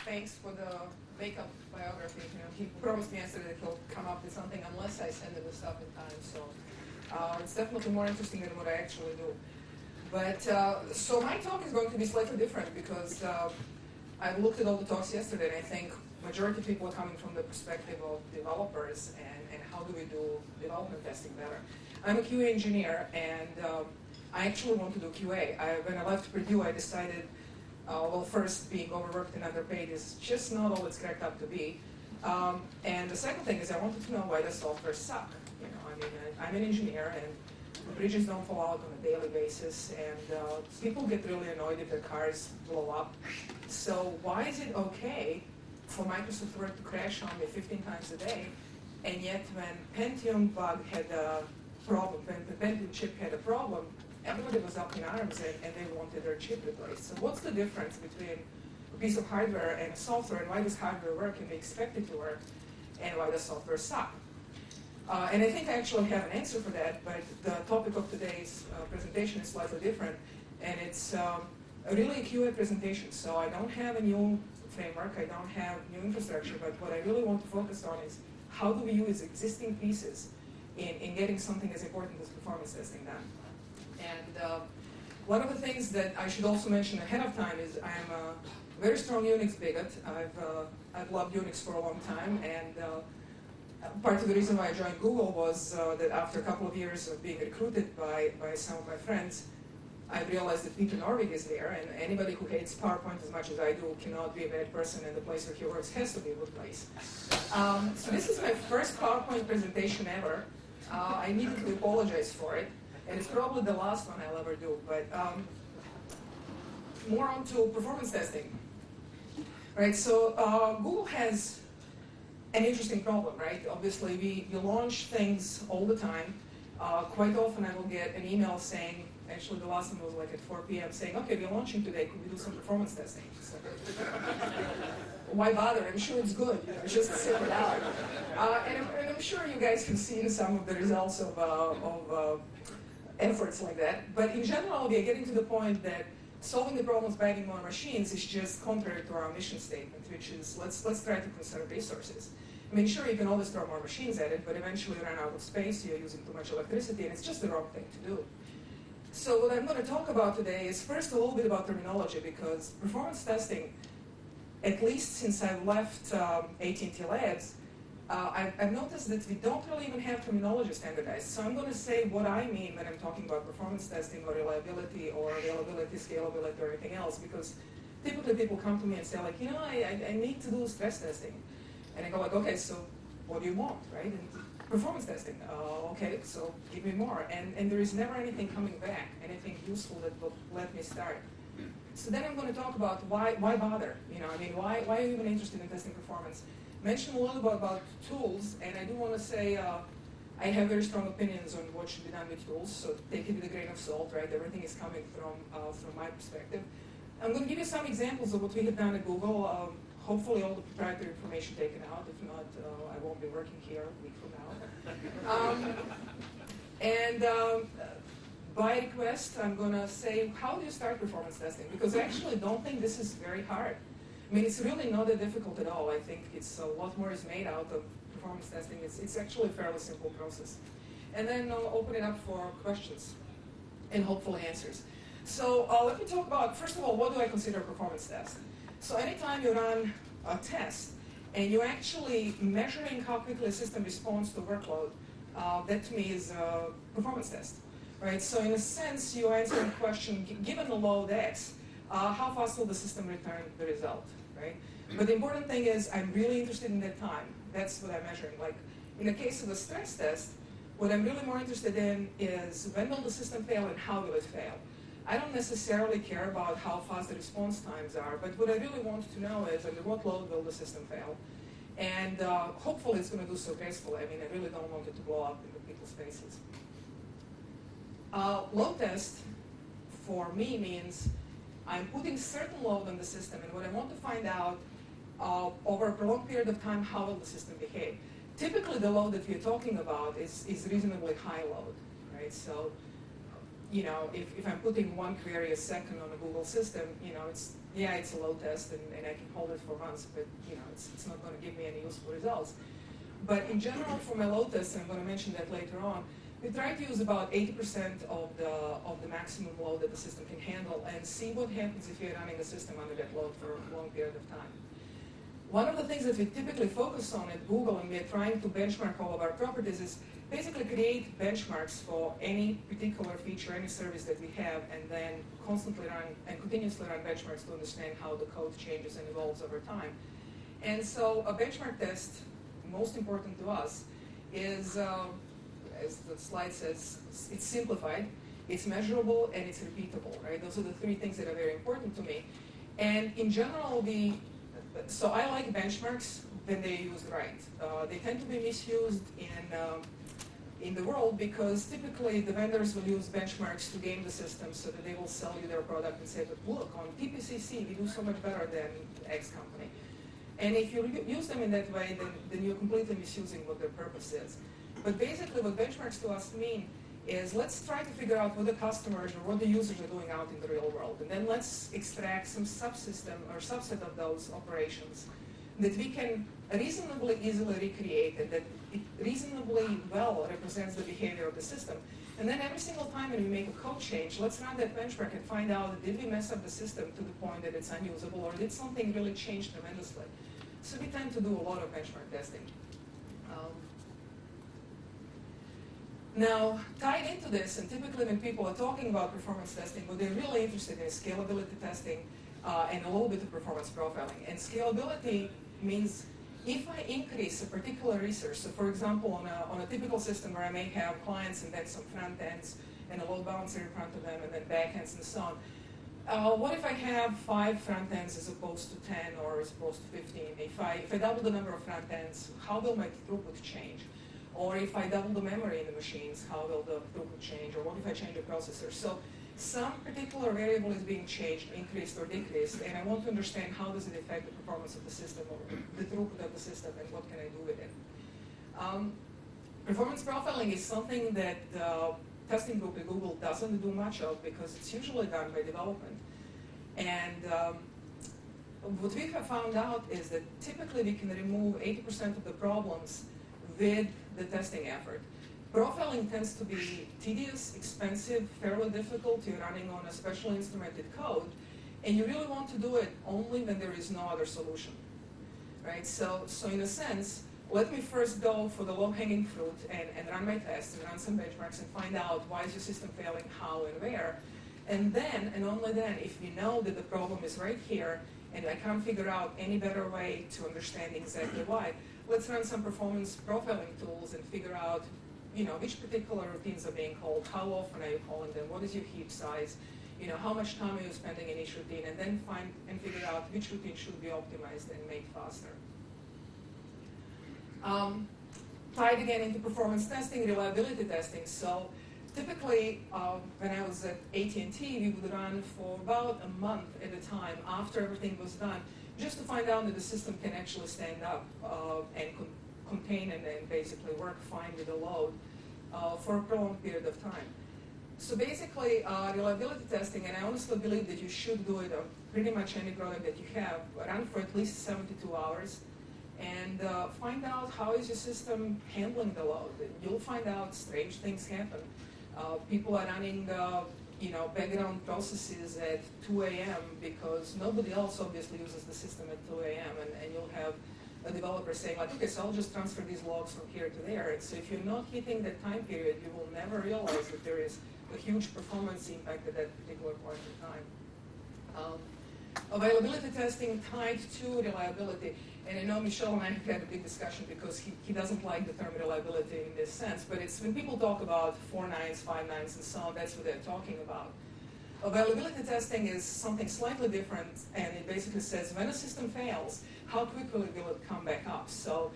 thanks for the makeup biography. He promised me yesterday that he'll come up with something unless I send him the stuff in time. So it's definitely more interesting than what I actually do. But so my talk is going to be slightly different because I looked at all the talks yesterday, and I think majority of people are coming from the perspective of developers and how do we do development testing better. I'm a QA engineer, and I actually want to do QA. When I left Purdue, I decided, well, first, being overworked and underpaid is just not all it's cracked up to be. And the second thing is I wanted to know why the software suck. I'm an engineer, and the bridges don't fall out on a daily basis, and people get really annoyed if their cars blow up. So why is it okay for Microsoft Word to crash on me 15 times a day, and yet when Pentium bug had a problem, when the Pentium chip had a problem, everybody was up in arms and they wanted their chip replaced. So what's the difference between a piece of hardware and software, and why does hardware work and we expect it to work, and why does software suck? And I think I actually have an answer for that, but the topic of today's presentation is slightly different, and it's really a QA presentation. So I don't have a new framework, I don't have new infrastructure, but what I really want to focus on is how do we use existing pieces in getting something as important as performance testing done. And one of the things that I should also mention ahead of time is I'm a very strong Unix bigot. I've loved Unix for a long time, and part of the reason why I joined Google was that after a couple of years of being recruited by some of my friends, I realized that Peter Norvig is there, and anybody who hates PowerPoint as much as I do cannot be a bad person, and the place where he works has to be a good place. So this is my first PowerPoint presentation ever. I needed to apologize for it, and it's probably the last one I'll ever do, but more on to performance testing. Right, so Google has an interesting problem, right? Obviously, we launch things all the time. Quite often I will get an email saying, actually the last one was like at 4 p.m. saying, okay, we're launching today, could we do some performance testing? So, why bother? I'm sure it's good, just sit it out. And I'm sure you guys have seen some of the results of efforts like that. But in general, we are getting to the point that solving the problems by adding more machines is just contrary to our mission statement, which is let's try to conserve resources. I mean, sure, you can always throw more machines at it, but eventually you run out of space, you're using too much electricity, and it's just the wrong thing to do. So what I'm going to talk about today is first a little bit about terminology, because performance testing, at least since I left AT&T Labs, I've noticed that we don't really even have terminology standardized. So I'm going to say what I mean when I'm talking about performance testing or reliability or availability, scalability, or anything else, because typically people come to me and say, like, I need to do stress testing. And I go like, okay, so what do you want, right? And performance testing. Okay, so give me more. And there is never anything coming back, anything useful that will let me start. So then I'm going to talk about why bother? Why are you even interested in testing performance? Mention a little bit about tools, and I do want to say I have very strong opinions on what should be done with tools, so take it with a grain of salt, right? Everything is coming from my perspective. I'm going to give you some examples of what we have done at Google. Hopefully all the proprietary information taken out. If not, I won't be working here a week from now. By request, I'm going to say, how do you start performance testing? Because I actually don't think this is very hard. I mean, it's really not that difficult at all. I think it's a lot more is made out of performance testing. It's actually a fairly simple process. And then I'll open it up for questions and hopefully answers. So let me talk about, first of all, what do I consider a performance test? So anytime you run a test and you're actually measuring how quickly a system responds to workload, that to me is a performance test, right? So in a sense, you're answering the question, given the load X, how fast will the system return the result, right? But the important thing is I'm really interested in that time. That's what I'm measuring. Like in the case of a stress test, what I'm really more interested in is when will the system fail and how will it fail? I don't necessarily care about how fast the response times are, but what I really want to know is under what load will the system fail. And hopefully it's going to do so gracefully. I mean, I really don't want it to blow up into people's faces. Load test, for me, means I'm putting certain load on the system, and what I want to find out over a prolonged period of time, how will the system behave. Typically, the load that we're talking about is reasonably high load, right? So if I'm putting one query a second on a Google system, it's a load test and I can hold it for months, but it's not going to give me any useful results. But in general, for my load tests, and I'm going to mention that later on, we try to use about 80% of the maximum load that the system can handle and see what happens if you're running the system under that load for a long period of time. One of the things that we typically focus on at Google, and we're trying to benchmark all of our properties, is basically create benchmarks for any particular feature, any service that we have, and then constantly run and continuously run benchmarks to understand how the code changes and evolves over time. And so a benchmark test, most important to us, is, as the slide says, it's simplified, it's measurable, and it's repeatable, right? Those are the three things that are very important to me. And in general, so I like benchmarks when they're used right. They tend to be misused in the world because typically the vendors will use benchmarks to game the system so that they will sell you their product and say, but look, on TPCC we do so much better than X company. And if you use them in that way, then you're completely misusing what their purpose is. But basically what benchmarks to us mean is let's try to figure out what the customers or what the users are doing out in the real world. And then let's extract some subsystem or subset of those operations that we can reasonably easily recreate and that it reasonably well represents the behavior of the system. And then every single time when we make a code change, let's run that benchmark and find out, did we mess up the system to the point that it's unusable, or did something really change tremendously? So we tend to do a lot of benchmark testing. Now, tied into this, and typically when people are talking about performance testing, what they're really interested in is scalability testing and a little bit of performance profiling. And scalability means if I increase a particular resource, so for example, on a typical system where I may have clients and then some front ends and a load balancer in front of them and then back ends and so on, what if I have 5 front ends as opposed to 10 or as opposed to 15? If I double the number of front ends, how will my throughput change? Or if I double the memory in the machines, how will the throughput change? Or what if I change the processor? So some particular variable is being changed, increased or decreased, and I want to understand how does it affect the performance of the system or the throughput of the system and what can I do with it. Performance profiling is something that the testing group at Google doesn't do much of because it's usually done by development. And what we have found out is that typically we can remove 80% of the problems with the testing effort. Profiling tends to be tedious, expensive, fairly difficult. You're running on a specially instrumented code, and you really want to do it only when there is no other solution, right? So in a sense, let me first go for the low-hanging fruit and run my tests and run some benchmarks and find out why is your system failing, how, and where. And then, and only then, if we know that the problem is right here, and I can't figure out any better way to understand exactly why, let's run some performance profiling tools and figure out, which particular routines are being called, how often are you calling them, what is your heap size, how much time are you spending in each routine, and then find and figure out which routine should be optimized and made faster. Tied again into performance testing, reliability testing. So typically, when I was at AT&T, we would run for about a month at a time after everything was done, just to find out that the system can actually stand up and contain and then basically work fine with the load for a prolonged period of time. So basically, reliability testing, and I honestly believe that you should do it on pretty much any product that you have, run for at least 72 hours, and find out how is your system handling the load. You'll find out strange things happen. People are running background processes at 2 a.m. because nobody else obviously uses the system at 2 a.m. And you'll have a developer saying like, okay, so I'll just transfer these logs from here to there. And so if you're not hitting that time period, you will never realize that there is a huge performance impact at that particular point in time. Availability testing tied to reliability. And I know Michelle and I have had a big discussion because he doesn't like the term reliability in this sense, but it's when people talk about 4 nines, 5 nines, and so on, that's what they're talking about. Availability testing is something slightly different, and it basically says when a system fails, how quickly will it come back up? So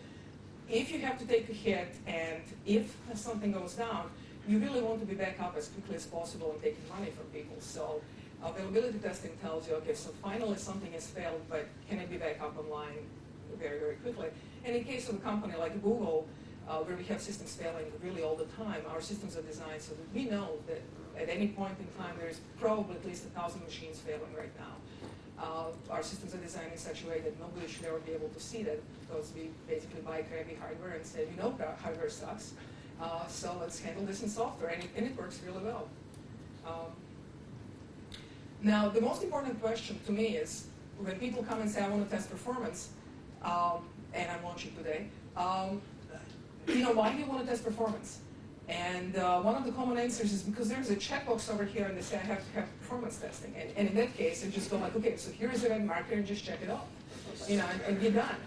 if you have to take a hit and if something goes down, you really want to be back up as quickly as possible and taking money from people. So availability testing tells you, okay, so finally something has failed, but can it be back up online very, very quickly? And in case of a company like Google, where we have systems failing really all the time. Our systems are designed so that we know that at any point in time there is probably at least 1,000 machines failing right now. Our systems are designed in such a way that nobody should ever be able to see that, because we basically buy crappy hardware and say, hardware sucks, so let's handle this in software, and it works really well. Now, the most important question to me is, when people come and say, I want to test performance, and I'm launching today, why do you want to test performance? And one of the common answers is because there's a checkbox over here and they say I have to have performance testing. And in that case, I just go like, okay, so here's a red marker and just check it off. And you're done,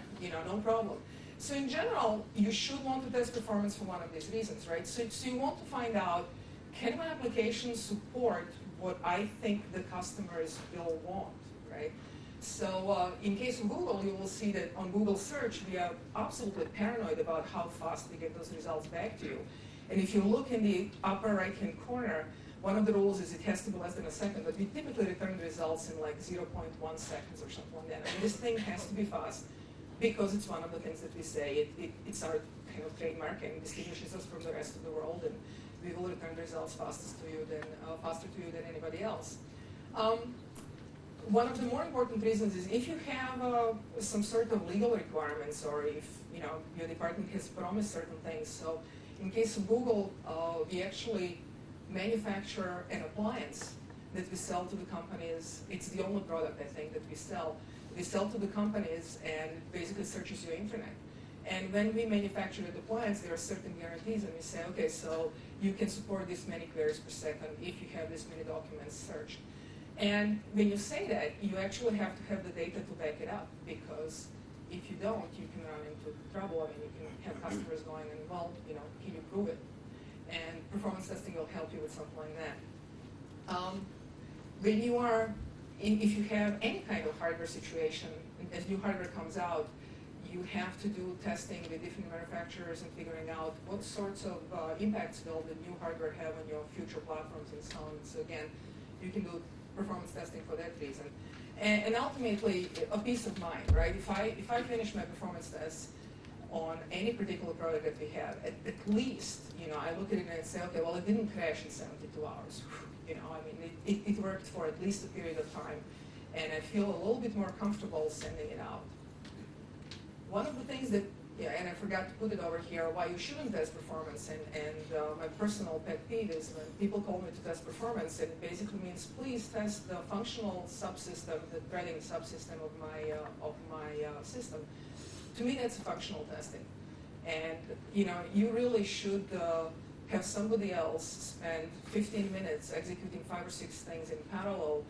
no problem. So in general, you should want to test performance for one of these reasons, right? So you want to find out, can my application support what I think the customers will want, right? So in case of Google, you will see that on Google search, we are absolutely paranoid about how fast we get those results back to you. And if you look in the upper right-hand corner, one of the rules is it has to be less than a second, but we typically return the results in like 0.1 seconds or something like that. I mean, this thing has to be fast because it's one of the things that we say. It's our kind of trademark and distinguishes us from the rest of the world, and we will return the results faster to you than anybody else. One of the more important reasons is if you have some sort of legal requirements, or if your department has promised certain things. So in case of Google, we actually manufacture an appliance that we sell to the companies. It's the only product, I think, that we sell. We sell to the companies and basically searches your internet. And when we manufacture the appliance, there are certain guarantees, and we say, okay, so you can support this many queries per second if you have this many documents searched. And when you say that, you actually have to have the data to back it up, because if you don't, you can run into trouble. I mean, you can have customers going, and well, can you prove it? And performance testing will help you with something like that. When you are, if you have any kind of hardware situation, as new hardware comes out, you have to do testing with different manufacturers and figuring out what sorts of impacts will the new hardware have on your future platforms and so on. So again, you can do performance testing for that reason. And ultimately, a peace of mind, right? If I finish my performance tests on any particular product that we have, at least, I look at it and say, okay, well, it didn't crash in 72 hours. I mean, it worked for at least a period of time, and I feel a little bit more comfortable sending it out. One of the things that, and I forgot to put it over here, why you shouldn't test performance, and my personal pet peeve is when people call me to test performance, it basically means please test the functional subsystem, the threading subsystem of my system. To me, that's functional testing. And you really should have somebody else spend 15 minutes executing 5 or 6 things in parallel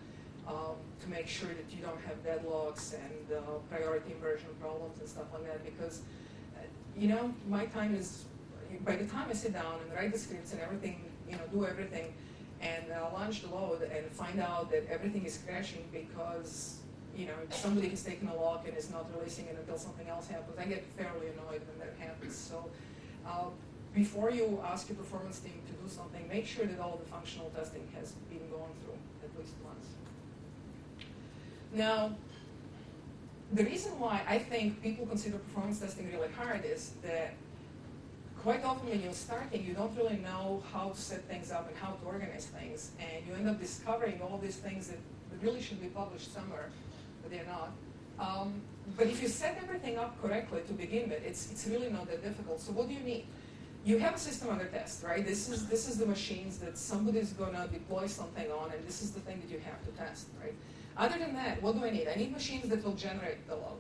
to make sure that you don't have deadlocks and priority inversion problems and stuff like that, because my time is, by the time I sit down and write the scripts and everything, do everything, and launch the load and find out that everything is crashing because somebody has taken a lock and is not releasing it until something else happens, I get fairly annoyed when that happens. So before you ask your performance team to do something, make sure that all the functional testing has been gone through at least once. Now, the reason why I think people consider performance testing really hard is that quite often when you're starting, you don't really know how to set things up and how to organize things, and you end up discovering all these things that really should be published somewhere, but they're not. But if you set everything up correctly to begin with, it's really not that difficult. So what do you need? You have a system under test, right? This is the machines that somebody's going to deploy something on, and this is the thing that you have to test, right? Other than that, what do I need? I need machines that will generate the load,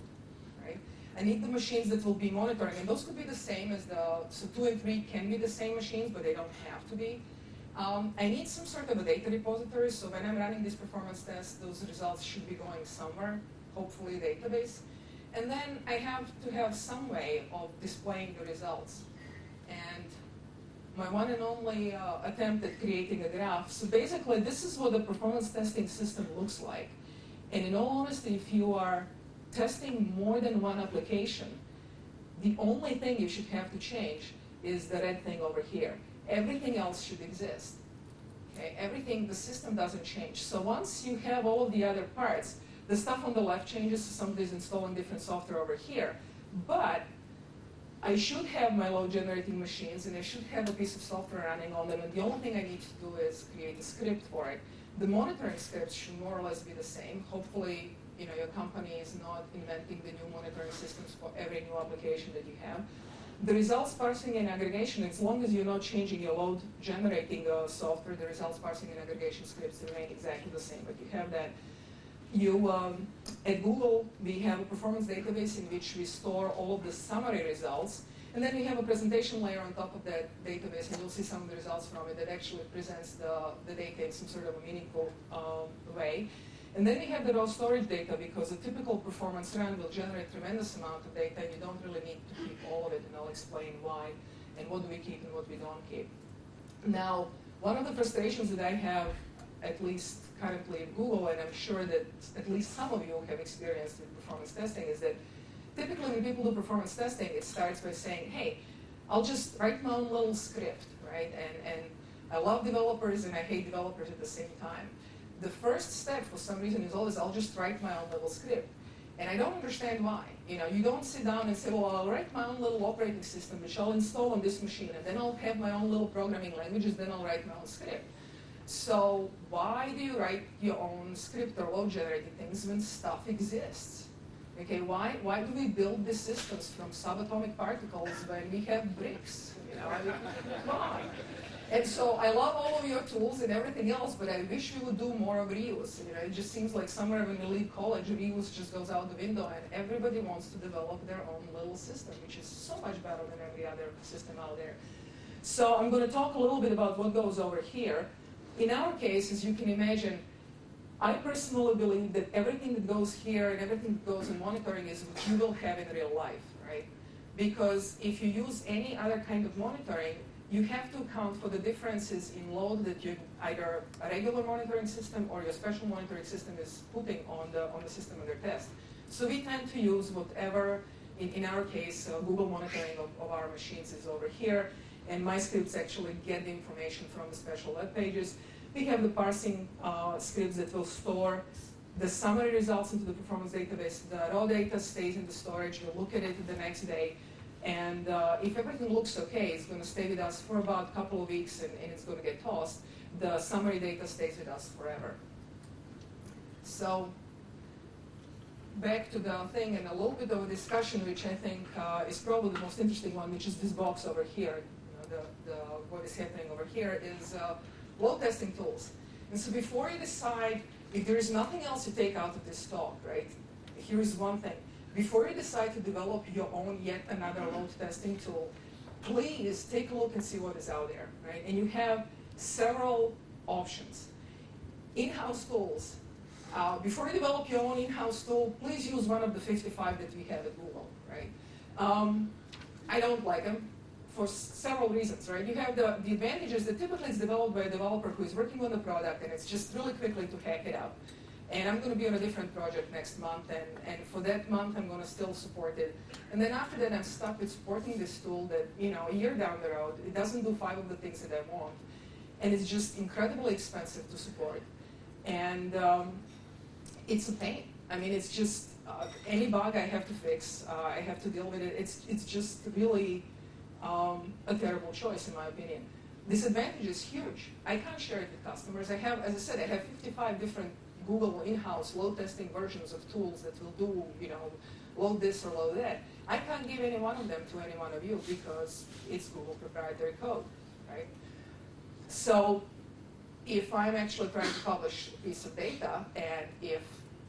right? I need the machines that will be monitoring, and those could be the same as so 2 and 3 can be the same machines, but they don't have to be. I need some sort of a data repository, so when I'm running this performance test, those results should be going somewhere, hopefully a database. And then I have to have some way of displaying the results. And my one and only attempt at creating a graph. So basically, this is what the performance testing system looks like. And in all honesty, if you are testing more than one application, the only thing you should have to change is the red thing over here. Everything else should exist. Okay? Everything, the system doesn't change. So once you have all of the other parts, the stuff on the left changes, so somebody's installing different software over here. But I should have my load generating machines, and I should have a piece of software running on them, and the only thing I need to do is create a script for it. The monitoring scripts should more or less be the same. Hopefully, your company is not inventing the new monitoring systems for every new application that you have. The results parsing and aggregation, as long as you're not changing your load generating software, the results parsing and aggregation scripts remain exactly the same, but you have that. At Google, we have a performance database in which we store all of the summary results, and then we have a presentation layer on top of that database, and you'll see some of the results from it that actually presents the data in some sort of a meaningful way. And then we have the raw storage data, because a typical performance run will generate tremendous amount of data, and you don't really need to keep all of it, and I'll explain why, and what do we keep and what we don't keep. Now, one of the frustrations that I have, at least currently at Google, and I'm sure that at least some of you have experienced with performance testing, is that typically when people do performance testing, it starts by saying, hey, I'll just write my own little script, right? And I love developers and I hate developers at the same time. The first step, for some reason, is always, I'll just write my own little script. And I don't understand why. You don't sit down and say, well, I'll write my own little operating system, which I'll install on this machine, and then I'll have my own little programming languages, then I'll write my own script. So why do you write your own script or load generating things when stuff exists? Okay, why do we build these systems from subatomic particles when we have bricks? Come on. And so I love all of your tools and everything else, but I wish we would do more of reuse. It just seems like somewhere when you leave college, reuse just goes out the window, and everybody wants to develop their own little system, which is so much better than every other system out there. So I'm going to talk a little bit about what goes over here. In our case, as you can imagine, I personally believe that everything that goes here and everything that goes in monitoring is what you will have in real life, right? Because if you use any other kind of monitoring, you have to account for the differences in load that either a regular monitoring system or your special monitoring system is putting on the system under test. So we tend to use whatever, in our case, Google monitoring of our machines is over here, and my scripts actually get the information from the special web pages. We have the parsing scripts that will store the summary results into the performance database. The raw data stays in the storage. We'll look at it the next day. And if everything looks okay, it's going to stay with us for about a couple of weeks, and it's going to get tossed. The summary data stays with us forever. So back to the thing, and a little bit of a discussion, which I think is probably the most interesting one, which is this box over here. What is happening over here is load testing tools. And so before you decide, if there is nothing else to take out of this talk, right, here's one thing. Before you decide to develop your own yet another load testing tool, please take a look and see what is out there, right? And you have several options. In-house tools. Before you develop your own in-house tool, please use one of the 55 that we have at Google, right? I don't like them for several reasons, right? You have the advantages that typically is developed by a developer who is working on the product, and it's just really quickly to hack it up. And I'm going to be on a different project next month, and for that month, I'm going to still support it. And then after that, I'm stuck with supporting this tool that, a year down the road, it doesn't do 5 of the things that I want. And it's just incredibly expensive to support. And it's a pain. I mean, it's just, any bug I have to fix, I have to deal with it. It's just really a terrible choice, in my opinion. Disadvantage is huge. I can't share it with customers. I have, as I said, I have 55 different Google in-house load testing versions of tools that will do, load this or load that. I can't give any one of them to any one of you because it's Google proprietary code, right? So if I'm actually trying to publish a piece of data, and if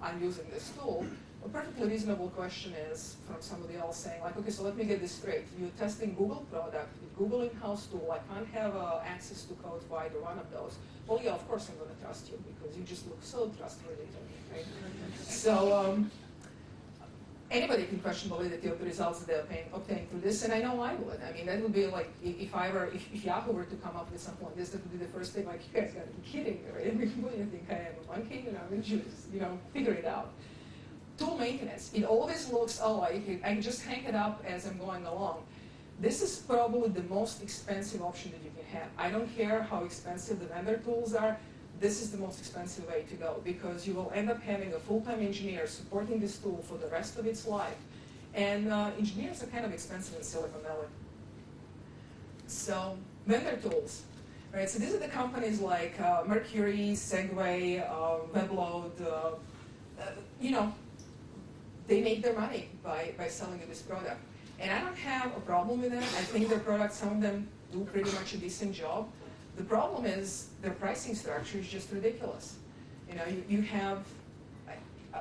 I'm using this tool, a perfectly reasonable question is from somebody else saying, like, okay, so let me get this straight. You're testing Google product with Google in-house tool. I can't have access to code for either one of those. Well, yeah, of course I'm going to trust you because you just look so trustworthy to me, right? So anybody can question the validity of the results that they obtain through this, and I know I would. I mean, that would be like if Yahoo were to come up with something like this, that would be the first thing. Like, you guys got to be kidding me, right? What do you think I am, a monkey? I'm just, figure it out. Tool maintenance. It always looks alike. I can just hang it up as I'm going along. This is probably the most expensive option that you can have. I don't care how expensive the vendor tools are. This is the most expensive way to go because you will end up having a full-time engineer supporting this tool for the rest of its life. And engineers are kind of expensive in Silicon Valley. So vendor tools, right? So these are the companies like Mercury, Segway, Webload. You know, they make their money by selling you this product. And I don't have a problem with that. I think their products, some of them do pretty much a decent job. The problem is their pricing structure is just ridiculous. You know, you have,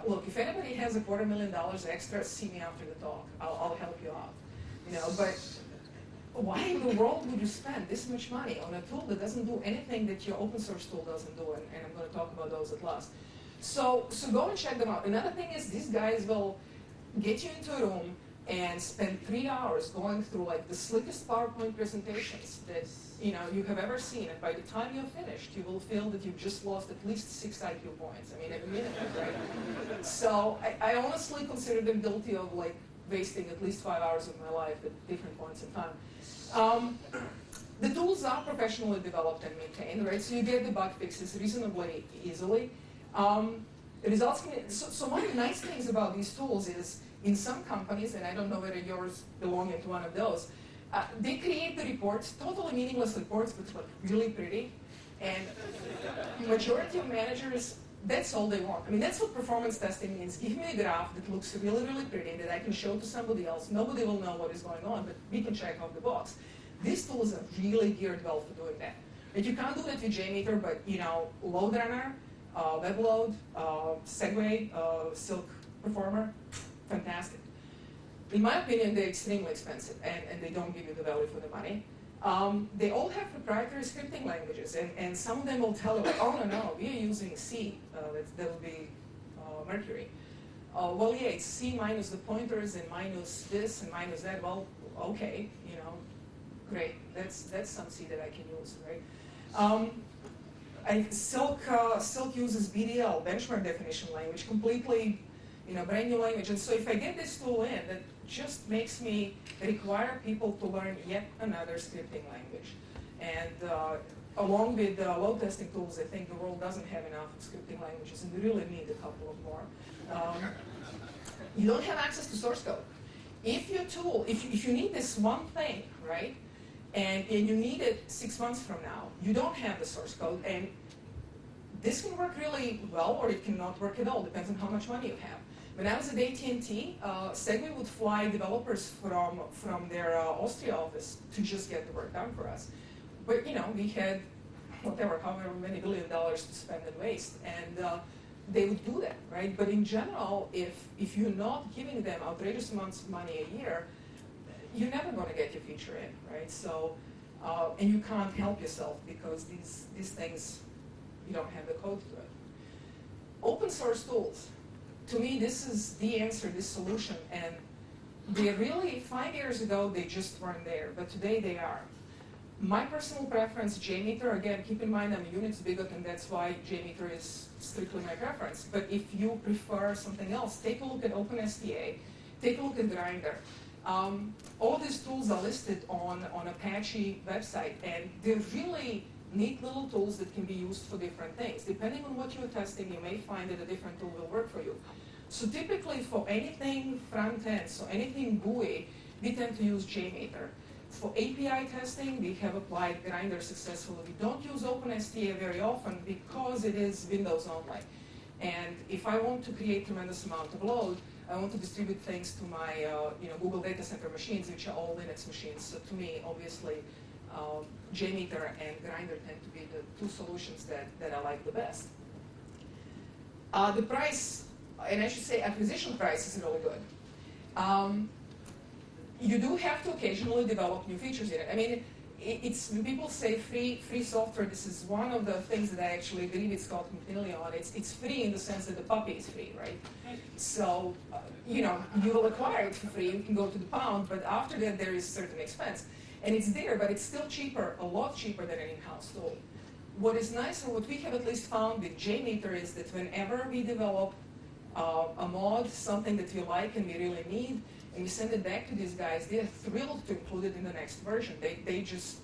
look, if anybody has $250,000 extra, see me after the talk. I'll help you out. You know, but why in the world would you spend this much money on a tool that doesn't do anything that your open source tool doesn't do? And I'm going to talk about those at last. So go and check them out. Another thing is these guys will get you into a room and spend 3 hours going through like the slickest PowerPoint presentations that you have ever seen. And by the time you're finished, you will feel that you've just lost at least 6 IQ points. I mean, every minute, right? So I honestly consider them guilty of like wasting at least 5 hours of my life at different points in time. The tools are professionally developed and maintained, right? So you get the bug fixes reasonably easily. Results can, so one of the nice things about these tools is in some companies, and I don't know whether yours belong into one of those, they create the reports, totally meaningless reports, but like really pretty. And majority of managers, that's all they want. I mean, that's what performance testing means. Give me a graph that looks really, really pretty that I can show to somebody else. Nobody will know what is going on, but we can check off the box. These tools are really geared well for doing that. And you can't do that with JMeter, but LoadRunner, Webload, Segway, Silk Performer, fantastic. In my opinion, they're extremely expensive, and they don't give you the value for the money. They all have proprietary scripting languages, and some of them will tell you, like, oh, no, we are using C. That will be Mercury. Well, yeah, it's C minus the pointers and minus this and minus that. Well, okay, great. That's some C that I can use, right? Silk uses BDL, benchmark definition language, completely, brand new language. And so if I get this tool in, that just makes me require people to learn yet another scripting language. And along with load testing tools, I think the world doesn't have enough scripting languages, and we really need a couple of more. You don't have access to source code. If your tool, if you need this one thing, right, and you need it 6 months from now, you don't have the source code, and this can work really well, or it cannot work at all, depends on how much money you have. When I was at AT&T, Segway would fly developers from their Austria office to just get the work done for us. But we had however many $1 billion to spend and waste, and they would do that, right? But in general, if you're not giving them outrageous amounts of money a year, you're never going to get your feature in, right? So, and you can't help yourself because these things, you don't have the code to it. Open source tools. To me, this is the answer, this solution, and they really, 5 years ago, they just weren't there, but today they are. My personal preference, JMeter, again, keep in mind I'm a Unix bigot, and that's why JMeter is strictly my preference. But if you prefer something else, take a look at OpenSTA, take a look at Grindr. All these tools are listed on Apache website, and they're really neat little tools that can be used for different things. Depending on what you're testing, you may find that a different tool will work for you. So typically for anything front end, so anything GUI, we tend to use JMeter. For API testing, we have applied Grindr successfully. We don't use OpenSTA very often because it is Windows only. And if I want to create tremendous amount of load, I want to distribute things to my Google data center machines, which are all Linux machines. So to me, obviously, JMeter and Grindr tend to be the two solutions that I like the best. The price, and I should say acquisition price, is really good. You do have to occasionally develop new features in it. I mean, it's when people say free software, this is one of the things that I actually agree with Scott McNeely on. It's free in the sense that the puppy is free, right? So, you will acquire it for free, you can go to the pound, but after that there is certain expense. And it's there, but it's still cheaper, a lot cheaper than an in-house tool. What is nice, and what we have at least found with JMeter, is that whenever we develop a mod, something that we like and we really need, and we send it back to these guys, they're thrilled to include it in the next version. They just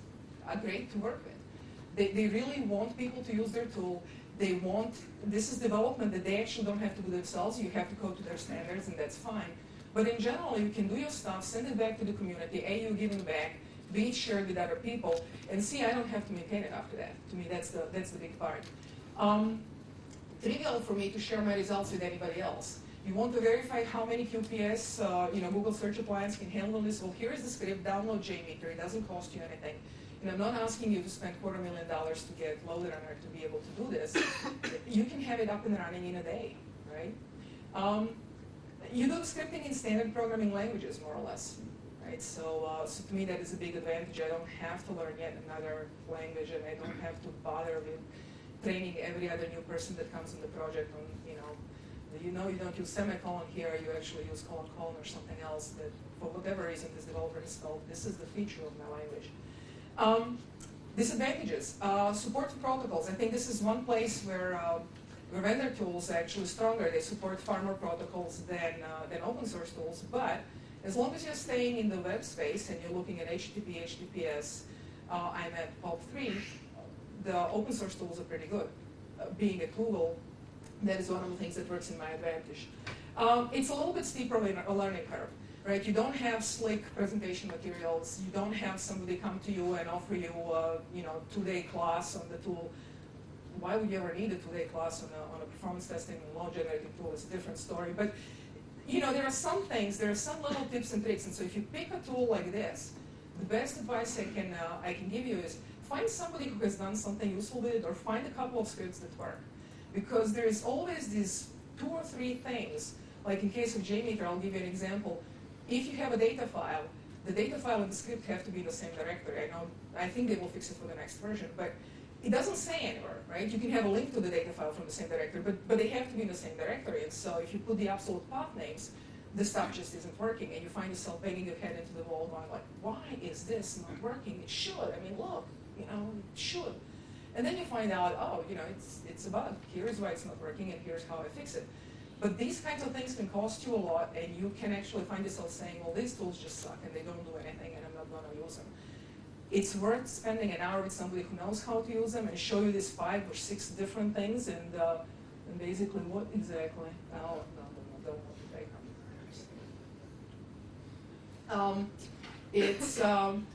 are great to work with. They really want people to use their tool. They want, this is development that they actually don't have to do themselves. You have to go to their standards, and that's fine. But in general, you can do your stuff, send it back to the community, A, you're giving back, B, it's shared with other people, and C, I don't have to maintain it after that. To me, that's the big part. Trivial for me to share my results with anybody else. You want to verify how many QPS Google Search Appliance can handle this? Well, here is the script, download JMeter, it doesn't cost you anything. And I'm not asking you to spend $250,000 to get loaded on it to be able to do this. You can have it up and running in a day, right? You do the scripting in standard programming languages, more or less, right? So to me, that is a big advantage. I don't have to learn yet another language, and I don't have to bother with training every other new person that comes in the project on, you don't use semicolon here, you actually use colon colon or something else that for whatever reason this developer has felt this is the feature of my language. Disadvantages, support for protocols. I think this is one place where vendor tools are actually stronger. They support far more protocols than open source tools, but as long as you're staying in the web space and you're looking at HTTP, HTTPS, I'm at POP3, the open source tools are pretty good. Being at Google, that is one of the things that works in my advantage. It's a little bit steeper learning curve, right? You don't have slick presentation materials. You don't have somebody come to you and offer you a 2-day class on the tool. Why would you ever need a 2-day class on a performance testing and load generating tool? It's a different story. But there are some things, there are some little tips and tricks. And so if you pick a tool like this, the best advice I can give you is find somebody who has done something useful with it, or find a couple of scripts that work. Because there is always these 2 or 3 things, like in case of JMeter, I'll give you an example. If you have a data file, the data file and the script have to be in the same directory. I think they will fix it for the next version, but it doesn't say anywhere, right? You can have a link to the data file from the same directory, but they have to be in the same directory. And so if you put the absolute path names, the stuff just isn't working, and you find yourself banging your head into the wall going like, why is this not working? It should. I mean, look, it should. And then you find out, oh, it's a bug. Here's why it's not working, and here's how I fix it. But these kinds of things can cost you a lot, and you can actually find yourself saying, well, these tools just suck, and they don't do anything, and I'm not going to use them. It's worth spending an hour with somebody who knows how to use them and show you these 5 or 6 different things, and basically what exactly? Oh, no, don't want to take them.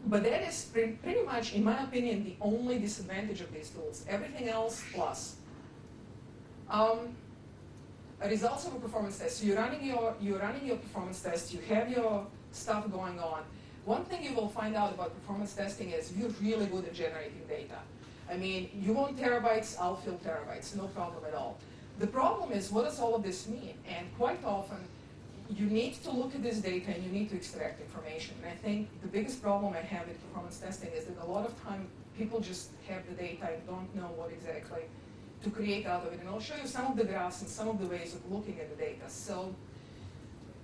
But that is pretty much, in my opinion, the only disadvantage of these tools. Everything else, plus. Results of a performance test. So you're running your performance test. You have your stuff going on. One thing you will find out about performance testing is you're really good at generating data. I mean, you want terabytes, I'll fill terabytes, no problem at all. The problem is, what does all of this mean? And quite often, you need to look at this data and you need to extract information. And I think the biggest problem I have with performance testing is that a lot of time people just have the data and don't know what exactly to create out of it. And I'll show you some of the graphs and some of the ways of looking at the data. So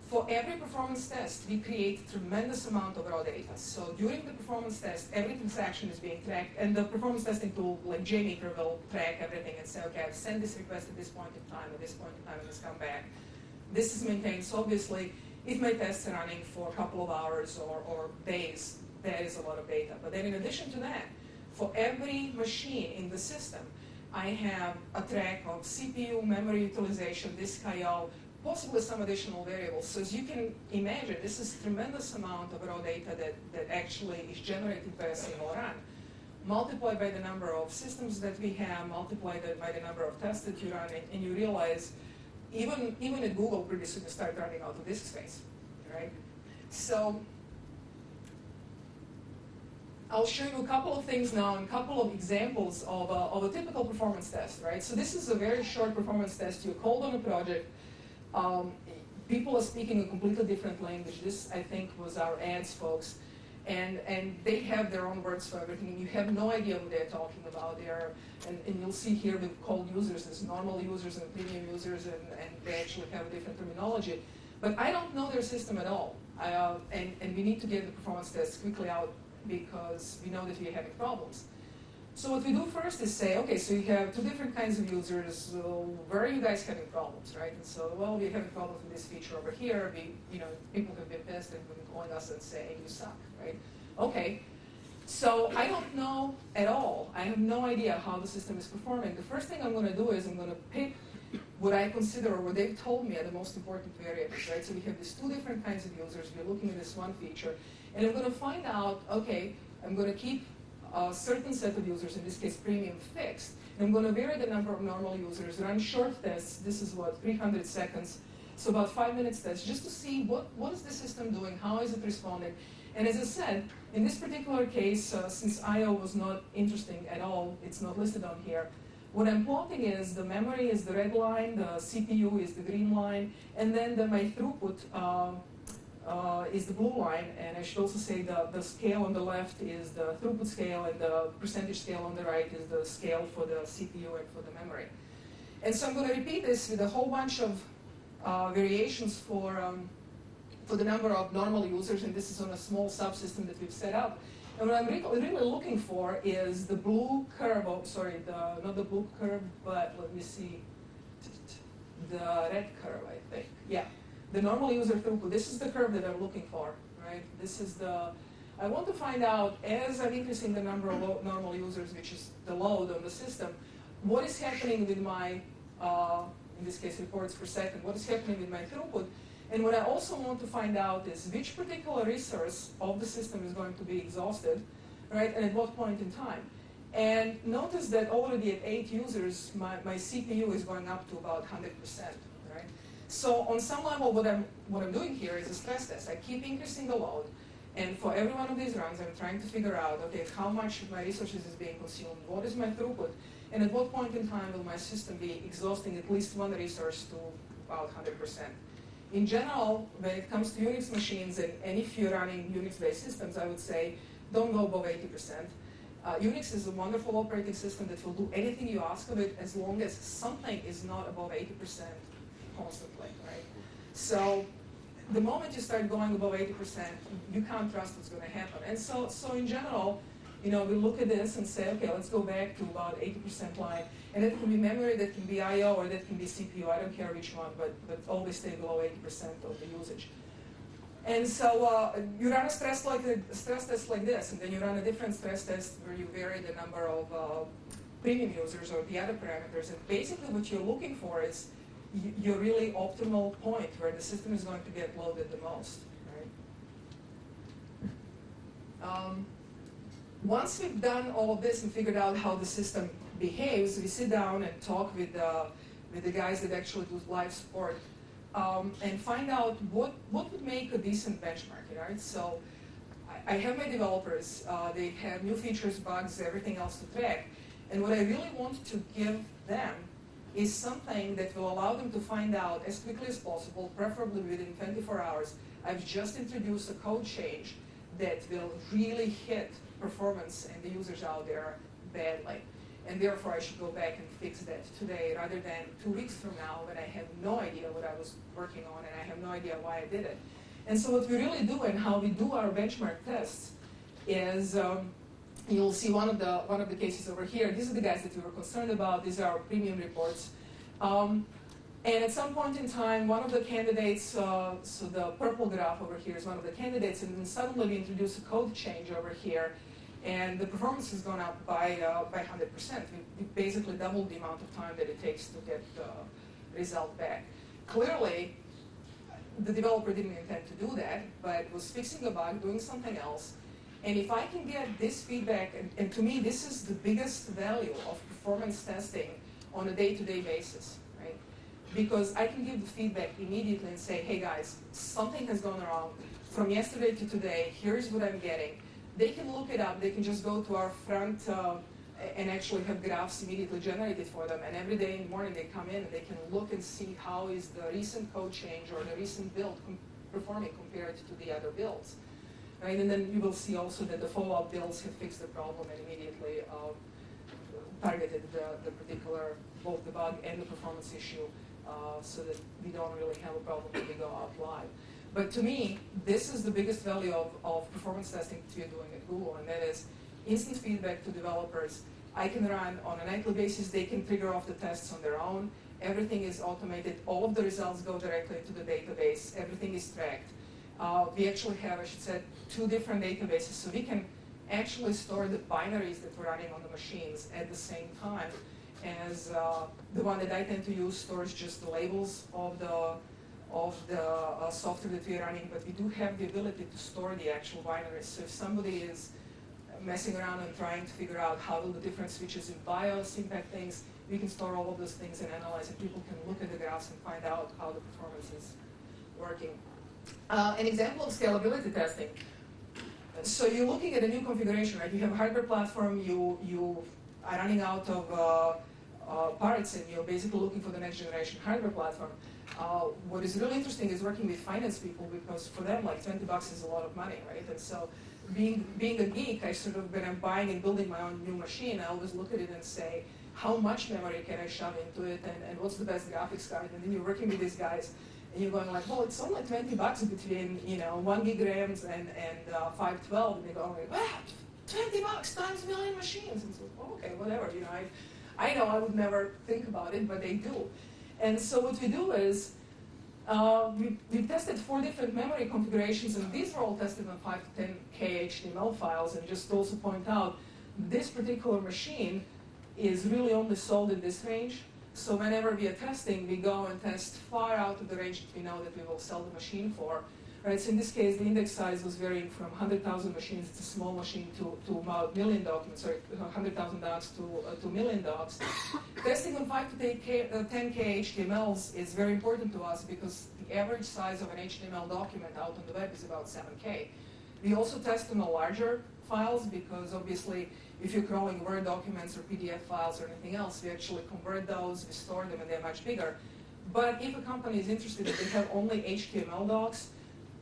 for every performance test, we create a tremendous amount of raw data. So during the performance test, every transaction is being tracked, and the performance testing tool like JMeter will track everything and say, okay, I've sent this request at this point in time, at this point in time, and it's come back. This is maintained. So obviously, if my tests are running for a couple of hours or days, that is a lot of data. But then in addition to that, for every machine in the system, I have a track of CPU, memory utilization, disk I/O, possibly some additional variables. So as you can imagine, this is a tremendous amount of raw data that actually is generated by a single run. Multiply by the number of systems that we have, multiply that by the number of tests that you run, and you realize even at Google, pretty soon you start running out of disk space, right? So I'll show you a couple of things now and a couple of examples of a typical performance test, right? So this is a very short performance test. You're called on a project. People are speaking a completely different language. This, I think, was our ads folks. And they have their own words for everything, and you have no idea what they're talking about. And you'll see here we've called users as normal users and premium users, and they actually have a different terminology. But I don't know their system at all. And we need to get the performance tests quickly out because we know that we're having problems. So what we do first is say, okay, so you have 2 different kinds of users. Where are you guys having problems, right? And so, well, we're having problems with this feature over here. People have been pissed and been calling us and saying, you suck, right? Okay, so I don't know at all. I have no idea how the system is performing. The first thing I'm going to do is I'm going to pick what I consider, or what they've told me are the most important variables, right? So we have these two different kinds of users. We're looking at this one feature, and I'm going to find out, okay, I'm going to keep a certain set of users, in this case premium, fixed. And I'm going to vary the number of normal users, run short tests. This is what, 300 seconds. So about 5 minutes tests, just to see what is the system doing, how is it responding. And as I said, in this particular case, since I/O was not interesting at all, it's not listed on here, what I'm plotting is the memory is the red line, the CPU is the green line, and then my throughput is the blue line. And I should also say the scale on the left is the throughput scale, and the percentage scale on the right is the scale for the CPU and for the memory. And so I'm going to repeat this with a whole bunch of variations for the number of normal users, and this is on a small subsystem that we've set up. And what I'm really looking for is the blue curve, not the blue curve, but let me see, the red curve, I think. Yeah, the normal user throughput. This is the curve that I'm looking for, right? This is I want to find out, as I'm increasing the number of normal users, which is the load on the system, what is happening with my, in this case, reports per second, what is happening with my throughput. And what I also want to find out is which particular resource of the system is going to be exhausted, right, and at what point in time. And notice that already at 8 users, my CPU is going up to about 100%, right? So on some level, what I'm doing here is a stress test. I keep increasing the load, and for every one of these runs, I'm trying to figure out, okay, how much of my resources is being consumed, what is my throughput, and at what point in time will my system be exhausting at least one resource to about 100%. In general, when it comes to Unix machines, and if you're running Unix-based systems, I would say don't go above 80%. Unix is a wonderful operating system that will do anything you ask of it as long as something is not above 80% constantly, right? So the moment you start going above 80%, you can't trust what's going to happen. And so in general, we look at this and say, okay, let's go back to about 80% line. And that can be memory, that can be I/O, or that can be CPU. I don't care which one, but always stay below 80% of the usage. And so you run a stress test like this, and then you run a different stress test where you vary the number of premium users or the other parameters. And basically what you're looking for is your really optimal point where the system is going to get loaded the most, right? Once we've done all of this and figured out how the system behaves, we sit down and talk with the guys that actually do live support and find out what would make a decent benchmark, right? So I have my developers, they have new features, bugs, everything else to track, and what I really want to give them is something that will allow them to find out as quickly as possible, preferably within 24 hours, I've just introduced a code change that will really hit performance and the users out there badly. And therefore I should go back and fix that today rather than 2 weeks from now when I have no idea what I was working on and I have no idea why I did it. And so what we really do and how we do our benchmark tests is you'll see one of the cases over here. These are the guys that we were concerned about. These are our premium reports. And at some point in time, one of the candidates, so the purple graph over here is one of the candidates, and then suddenly we introduce a code change over here, and the performance has gone up by 100%. We basically doubled the amount of time that it takes to get the result back. Clearly, the developer didn't intend to do that, but was fixing a bug, doing something else. And if I can get this feedback, and to me, this is the biggest value of performance testing on a day-to-day basis, right? Because I can give the feedback immediately and say, hey guys, something has gone wrong. From yesterday to today, here's what I'm getting. They can look it up, they can just go to our front and actually have graphs immediately generated for them. And every day in the morning they come in and they can look and see how is the recent code change or the recent build performing compared to the other builds. Right? And then you will see also that the follow-up builds have fixed the problem and immediately targeted the particular, both the bug and the performance issue so that we don't really have a problem when we go out live. But to me, this is the biggest value of performance testing that we're doing at Google, and that is instant feedback to developers. I can run on a nightly basis, they can trigger off the tests on their own. Everything is automated, all of the results go directly to the database, everything is tracked. We actually have, I should say, 2 different databases, so we can actually store the binaries that we're running on the machines at the same time. as the one that I tend to use stores just the labels of the software that we're running, but we do have the ability to store the actual binaries. So if somebody is messing around and trying to figure out how will the different switches in BIOS impact things, we can store all of those things and analyze it. People can look at the graphs and find out how the performance is working. An example of scalability testing. So you're looking at a new configuration, right? You have a hardware platform, you are running out of parts, and you're basically looking for the next generation hardware platform. What is really interesting is working with finance people, because for them, like $20 is a lot of money, right? And so being a geek, I sort of, when I'm buying and building my own new machine, I always look at it and say, how much memory can I shove into it, and what's the best graphics card? And then you're working with these guys, and you're going like, well, it's only $20 between 1 gig RAMs and 512, and they go like, wow, $20 times a million machines. And so, oh, okay, whatever. I know I would never think about it, but they do. And so what we do is we tested 4 different memory configurations, and these were all tested on 5 to 10K HTML files. And just to also point out, this particular machine is really only sold in this range. So whenever we are testing, we go and test far out of the range that we know that we will sell the machine for. Right, so in this case, the index size was varying from 100,000 machines, it's a small machine, to about 1 million documents, sorry, 100,000 docs to 1 million docs. Testing on 5 to 10K HTMLs is very important to us, because the average size of an HTML document out on the web is about 7K. We also test on the larger files, because obviously if you're crawling Word documents or PDF files or anything else, we actually convert those, we store them, and they're much bigger. But if a company is interested that they have only HTML docs,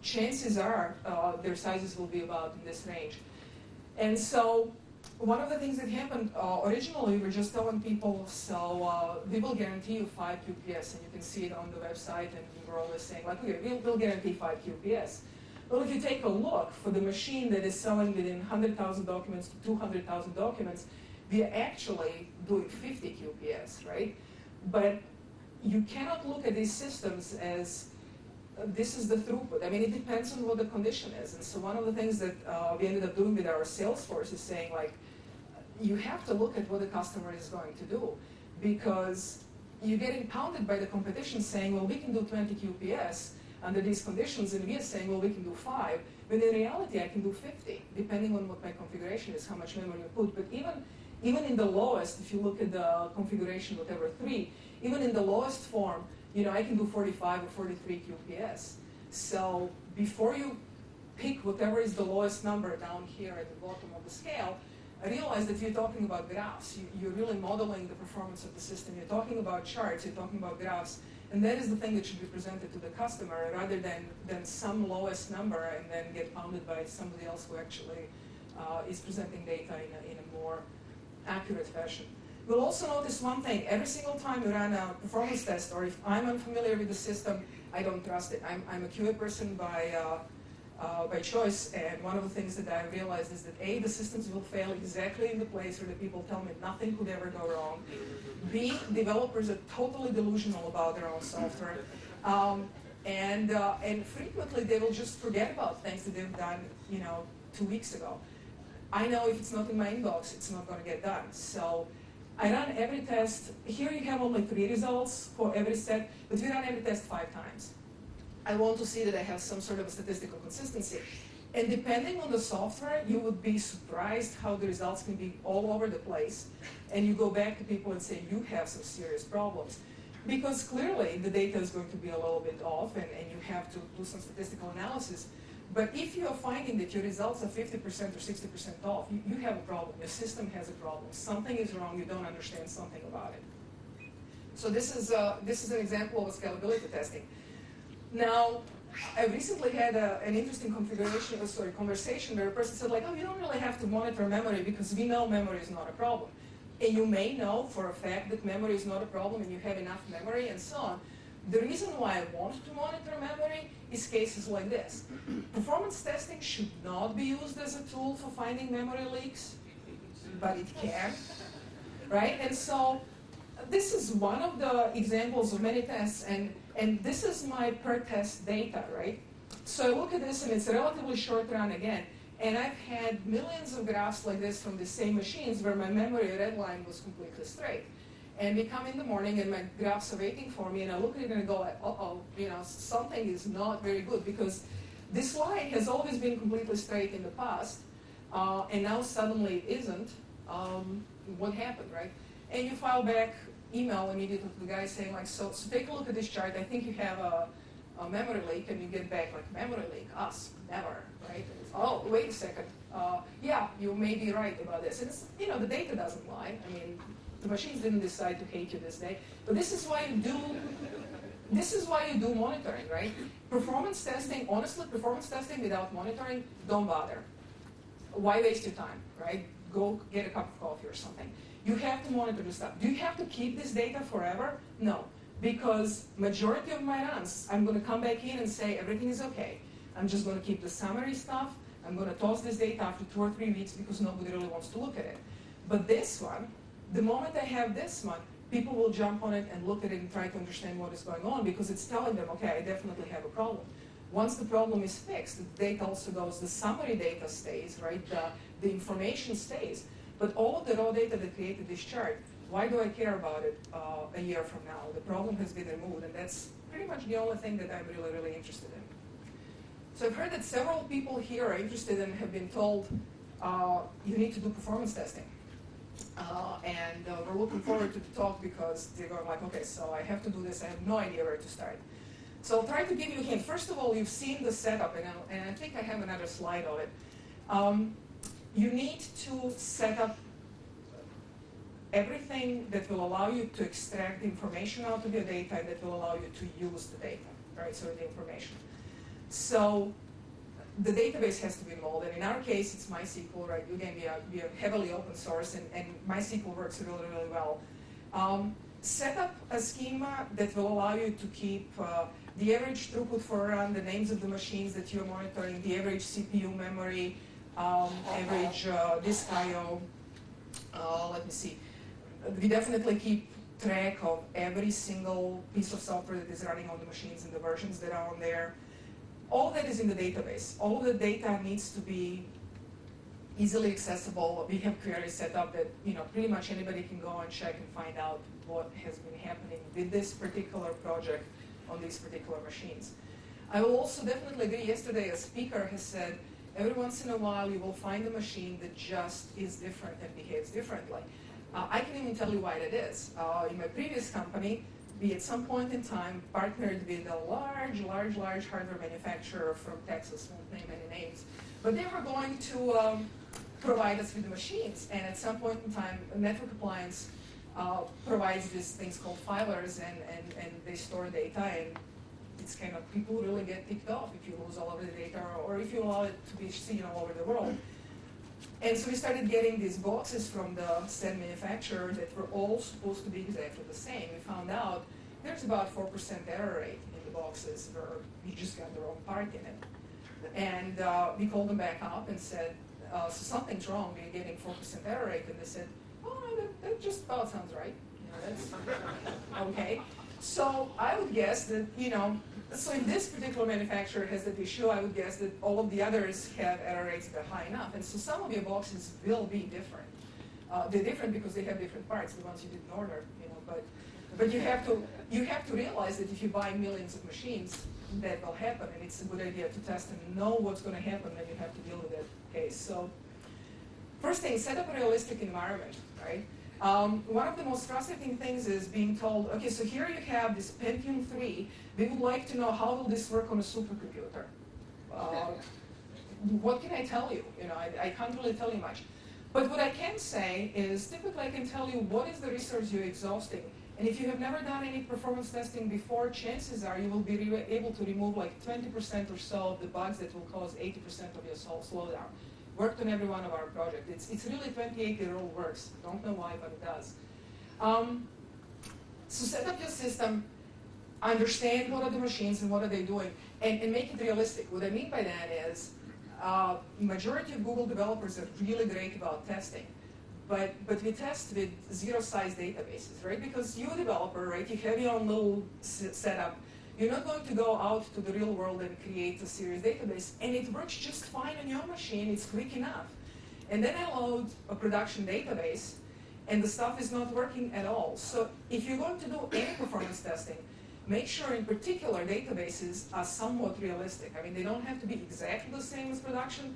chances are their sizes will be about in this range. And so one of the things that happened, originally we were just telling people, so we will guarantee you 5 QPS, and you can see it on the website, and we were always saying, like, okay, we'll guarantee 5 QPS. Well, if you take a look for the machine that is selling within 100,000 documents to 200,000 documents, we are actually doing 50 QPS, right? But you cannot look at these systems as this is the throughput. I mean, it depends on what the condition is. And so one of the things that we ended up doing with our sales force is saying, like, you have to look at what the customer is going to do, because you're getting pounded by the competition saying, well, we can do 20 QPS under these conditions, and we are saying, well, we can do 5, when in reality I can do 50, depending on what my configuration is, how much memory you put. But even in the lowest, if you look at the configuration, whatever 3, even in the lowest form, I can do 45 or 43 QPS. So before you pick whatever is the lowest number down here at the bottom of the scale, I realize that you're talking about graphs. You're really modeling the performance of the system. You're talking about charts. You're talking about graphs. And that is the thing that should be presented to the customer, rather than some lowest number and then get pounded by somebody else who actually is presenting data in a more accurate fashion. We'll also notice one thing. Every single time we run a performance test, or if I'm unfamiliar with the system, I don't trust it. I'm a QA person by choice, and one of the things that I realized is that A, the systems will fail exactly in the place where the people tell me nothing could ever go wrong. B, developers are totally delusional about their own software. And frequently they will just forget about things that they've done 2 weeks ago. I know if it's not in my inbox, it's not going to get done. So I run every test. Here you have only 3 results for every set, but we run every test 5 times. I want to see that I have some sort of a statistical consistency. And depending on the software, you would be surprised how the results can be all over the place. And you go back to people and say, you have some serious problems. Because clearly the data is going to be a little bit off, and you have to do some statistical analysis. But if you are finding that your results are 50% or 60% off, you have a problem. Your system has a problem. Something is wrong. You don't understand something about it. So this is an example of a scalability testing. Now, I recently had an interesting conversation where a person said, like, oh, you don't really have to monitor memory because we know memory is not a problem. And you may know for a fact that memory is not a problem and you have enough memory and so on. The reason why I want to monitor memory is cases like this. Performance testing should not be used as a tool for finding memory leaks, but it can, right? And so this is one of the examples of many tests, and this is my per test data, right? So I look at this, and it's a relatively short run again, and I've had millions of graphs like this from the same machines where my memory red line was completely straight. And we come in the morning and my graphs are waiting for me, and I look at it and I go like, uh-oh, something is not very good, because this line has always been completely straight in the past, and now suddenly it isn't. What happened, right? And you file back email immediately to the guy saying like, so take a look at this chart. I think you have a memory leak, and you get back like, memory leak? Us, never, right? Oh, wait a second. Yeah, you may be right about this. And it's, the data doesn't lie. I mean, the machines didn't decide to hate you this day. But this is why you do monitoring, right? Performance testing, honestly, performance testing without monitoring, don't bother. Why waste your time, right? Go get a cup of coffee or something. You have to monitor the stuff. Do you have to keep this data forever? No, because majority of my runs, I'm going to come back in and say everything is okay. I'm just going to keep the summary stuff. I'm going to toss this data after 2 or 3 weeks because nobody really wants to look at it. But this one, the moment I have this one, people will jump on it and look at it and try to understand what is going on, because it's telling them, okay, I definitely have a problem. Once the problem is fixed, the data also goes, the summary data stays, right? The information stays. But all of the raw data that created this chart, why do I care about it a year from now? The problem has been removed, and that's pretty much the only thing that I'm really, really interested in. So I've heard that several people here are interested and have been told you need to do performance testing. And we're looking forward to the talk, because they're going like, okay, so I have to do this. I have no idea where to start. So I'll try to give you a hint. First of all, you've seen the setup, and I think I have another slide of it. You need to set up everything that will allow you to extract information out of your data, and that will allow you to use the data, right? So the information. So the database has to be involved, and in our case, it's MySQL, right? Again, we are heavily open source, and MySQL works really, really well. Set up a schema that will allow you to keep the average throughput for a run, the names of the machines that you're monitoring, the average CPU memory, average disk I/O. Let me see. We definitely keep track of every single piece of software that is running on the machines and the versions that are on there. All of that is in the database. All of the data needs to be easily accessible. We have queries set up that pretty much anybody can go and check and find out what has been happening with this particular project on these particular machines. I will also definitely agree. Yesterday, a speaker has said, every once in a while you will find a machine that just is different and behaves differently. I can even tell you why that is. In my previous company, we at some point in time partnered with a large hardware manufacturer from Texas, won't name any names, but they were going to provide us with the machines. And at some point in time, Network Appliance provides these things called filers, and they store data, and it's kind of, people really get ticked off if you lose all of the data, or if you allow it to be seen all over the world. And so we started getting these boxes from the said manufacturer that were all supposed to be exactly the same. We found out there's about 4% error rate in the boxes, where you just got the wrong part in it. And we called them back up and said, so something's wrong, we're getting 4% error rate. And they said, oh, that just about sounds right. That's okay. So I would guess that, so if this particular manufacturer has that issue, I would guess that all of the others have error rates that are high enough. And so some of your boxes will be different. They're different because they have different parts, the ones you didn't order, but you have to realize that if you buy millions of machines, that will happen, and it's a good idea to test and know what's going to happen when you have to deal with that case. So first thing, set up a realistic environment, right? One of the most frustrating things is being told, okay, so here you have this Pentium 3. We would like to know how will this work on a supercomputer. What can I tell you? I can't really tell you much. But what I can say is, typically I can tell you what is the resource you're exhausting. And if you have never done any performance testing before, chances are you will be able to remove like 20% or so of the bugs that will cause 80% of your slowdown. Worked on every one of our projects. It's really 28-year-old works. Don't know why, but it does. So set up your system, understand what are the machines and what are they doing, and make it realistic. What I mean by that is, majority of Google developers are really great about testing, but we test with zero-size databases, right? Because you're a developer, right? You have your own little setup. You're not going to go out to the real world and create a serious database, and it works just fine on your machine. It's quick enough. And then I load a production database, and the stuff is not working at all. So if you're going to do any performance testing, make sure in particular databases are somewhat realistic. I mean, they don't have to be exactly the same as production,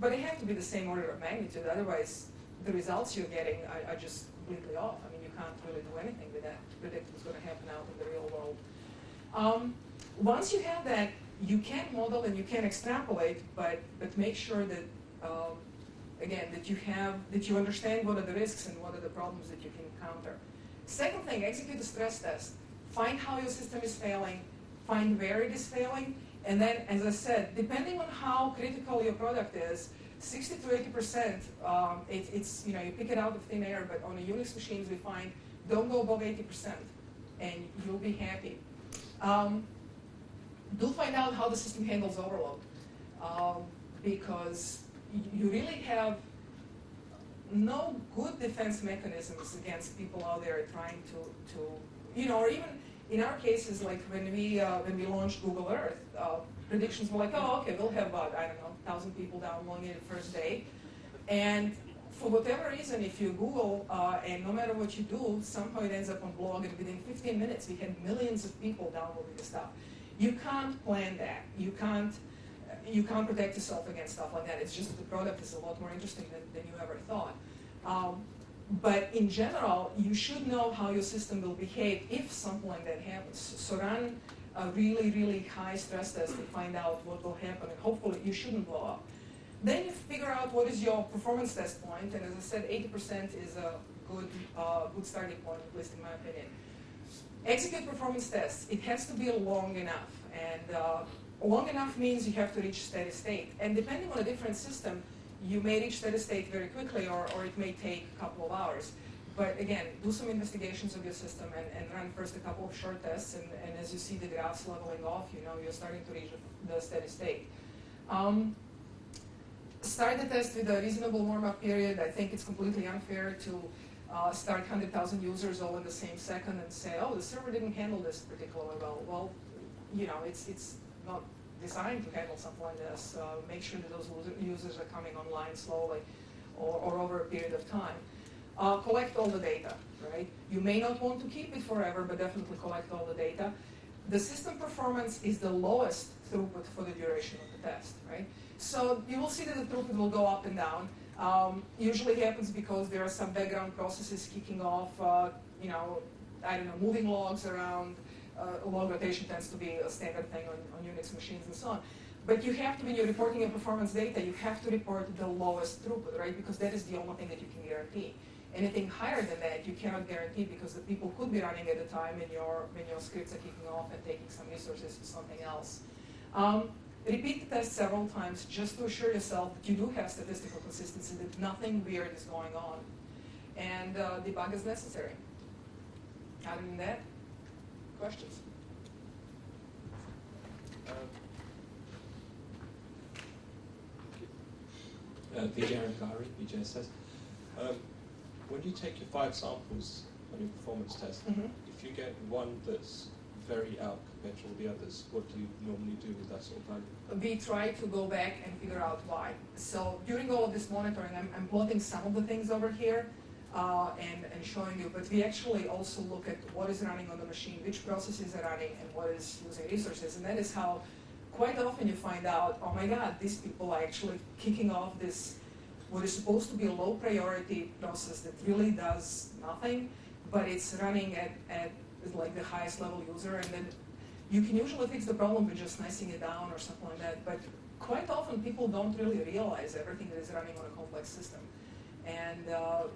but they have to be the same order of magnitude. Otherwise, the results you're getting are just completely off. I mean, you can't really do anything with that, predict what's going to happen out in the real world. Once you have that, you can model and you can extrapolate, but make sure that, again, that you understand what are the risks and what are the problems that you can encounter. Second thing, execute a stress test. Find how your system is failing, find where it is failing, and then, as I said, depending on how critical your product is, 60 to 80%, it's, you pick it out of thin air, but on the Unix machines we find, don't go above 80%, and you'll be happy. Do find out how the system handles overload, because you really have no good defense mechanisms against people out there trying to or even in our cases, like when we launched Google Earth, predictions were like, oh, okay, we'll have about, I don't know, 1,000 people downloading it the first day. And for whatever reason, if you Google, and no matter what you do, somehow it ends up on blog, and within 15 minutes, we had millions of people downloading the stuff. You can't plan that. You can't protect yourself against stuff like that. It's just that the product is a lot more interesting than you ever thought. But in general, you should know how your system will behave if something like that happens. So run a really, really high stress test to find out what will happen, and hopefully you shouldn't blow up. Then you figure out what is your performance test point, and as I said, 80% is a good starting point, at least in my opinion. Execute performance tests. It has to be long enough, and long enough means you have to reach steady state. And depending on a different system, you may reach steady state very quickly, or it may take a couple of hours. But again, do some investigations of your system and run first a couple of short tests, and as you see the graphs leveling off, you're starting to reach the steady state. Start the test with a reasonable warm-up period. I think it's completely unfair to start 100,000 users all in the same second and say, oh, the server didn't handle this particularly well. Well, it's not designed to handle something like this. Make sure that those users are coming online slowly or over a period of time. Collect all the data, right? You may not want to keep it forever, but definitely collect all the data. The system performance is the lowest throughput for the duration of the test, right? So you will see that the throughput will go up and down. Usually happens because there are some background processes kicking off, moving logs around. Log rotation tends to be a standard thing on Unix machines and so on. But you have to, when you're reporting your performance data, you have to report the lowest throughput, right? Because that is the only thing that you can guarantee. Anything higher than that, you cannot guarantee, because the people could be running at a time when your scripts are kicking off and taking some resources for something else. Repeat the test several times just to assure yourself that you do have statistical consistency, that nothing weird is going on. And debug is necessary. Other than that, questions? Goranka, BJSS. When you take your 5 samples on your performance test, if you get one that's very out compared to all the others, what do you normally do with that sort of value? We try to go back and figure out why. So during all of this monitoring, I'm plotting some of the things over here and showing you, but we actually also look at what is running on the machine, which processes are running, and what is using resources. And that is how quite often you find out, oh my God, these people are actually kicking off this, what is supposed to be a low priority process that really does nothing, but it's running at like the highest level user, and then you can usually fix the problem with just slicing it down or something like that. But quite often people don't really realize everything that is running on a complex system. And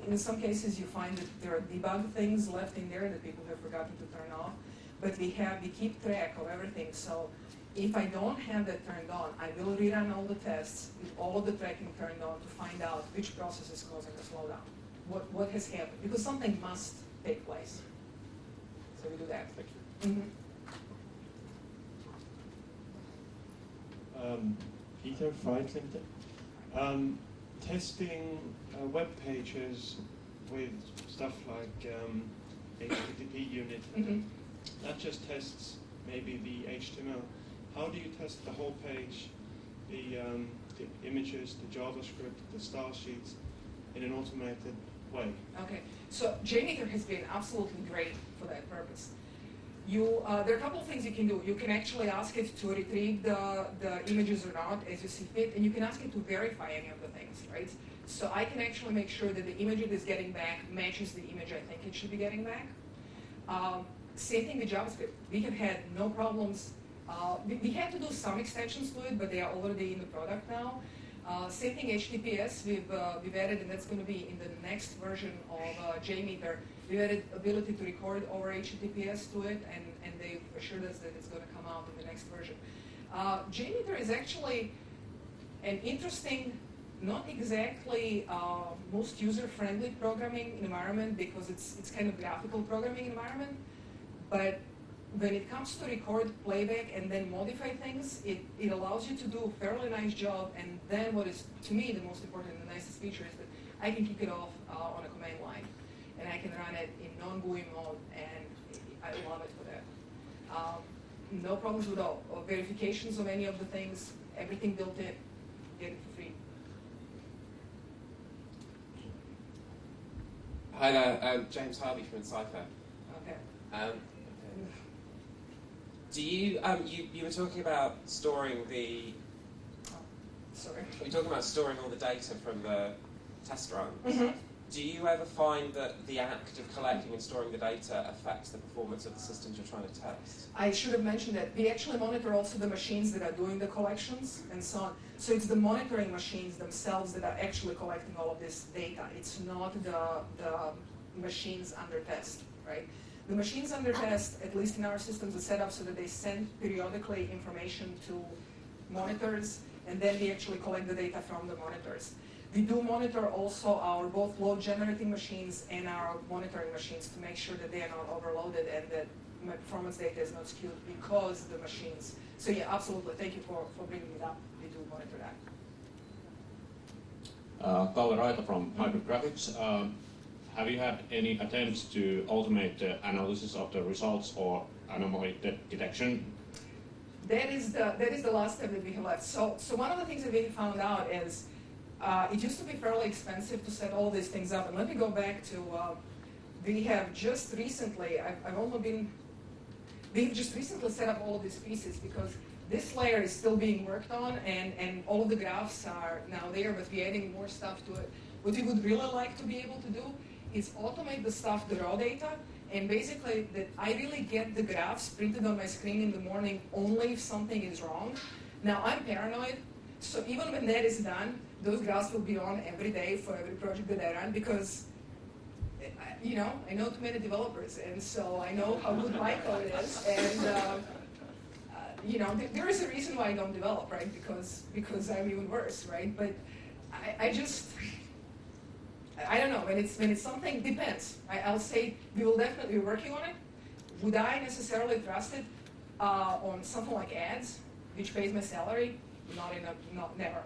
in some cases you find that there are debug things left in there that people have forgotten to turn off. But we keep track of everything. So if I don't have that turned on, I will rerun all the tests with all of the tracking turned on to find out which process is causing the slowdown. What has happened? Because something must take place. So we do that. Thank you. Peter Freitling. Testing web pages with stuff like HTTP unit, that just tests maybe the HTML. How do you test the whole page, the images, the JavaScript, the style sheets in an automated way. Okay, so JMeter has been absolutely great for that purpose. There are a couple of things you can do. You can actually ask it to retrieve the images or not as you see fit, and you can ask it to verify any of the things, right? So I can actually make sure that the image it is getting back matches the image I think it should be getting back. Same thing with JavaScript. We have had no problems. We had to do some extensions to it, but they are already in the product now. Same thing, HTTPS, we've added, and that's going to be in the next version of JMeter. We've added ability to record over HTTPS to it, and they've assured us that it's going to come out in the next version. JMeter is actually an interesting, not exactly most user-friendly programming environment because it's kind of graphical programming environment, but when it comes to record playback and then modify things, it allows you to do a fairly nice job, and then what is, to me, the most important and the nicest feature is that I can kick it off on a command line, and I can run it in non-GUI mode, and I love it for that. No problems with all. Verifications of any of the things, everything built in, get it for free. Hi there, James Harvey from Encipher. Okay. Do you, you were talking about storing the... Sorry. You were talking about storing all the data from the test runs. Mm-hmm. Do you ever find that the act of collecting and storing the data affects the performance of the systems you're trying to test? I should have mentioned that. We actually monitor also the machines that are doing the collections and so on. So it's the monitoring machines themselves that are actually collecting all of this data. It's not the machines under test, right? The machines under test, at least in our systems, are set up so that they send periodically information to monitors, and then we actually collect the data from the monitors. We do monitor also our both load generating machines and our monitoring machines to make sure that they are not overloaded and that my performance data is not skewed because the machines. So yeah, absolutely. Thank you for bringing it up. We do monitor that. Goranka from Hybrid Graphics. Have you had any attempts to automate the analysis of the results or anomaly detection? That is the last step that we have left. So one of the things that we found out is it used to be fairly expensive to set all these things up. And let me go back to we have just recently we've just recently set up all of these pieces because this layer is still being worked on and all of the graphs are now there, but we're adding more stuff to it. What we would really like to be able to do is automate the stuff, the raw data, and basically that I really get the graphs printed on my screen in the morning only if something is wrong. Now I'm paranoid, so even when that is done, those graphs will be on every day for every project that I run because, you know, I know too many developers, and so I know how good my code is, and you know, there is a reason why I don't develop, right? Because I'm even worse, right? But I don't know, when it's something, depends. I'll say we will definitely be working on it. Would I necessarily trust it on something like ads, which pays my salary? Never.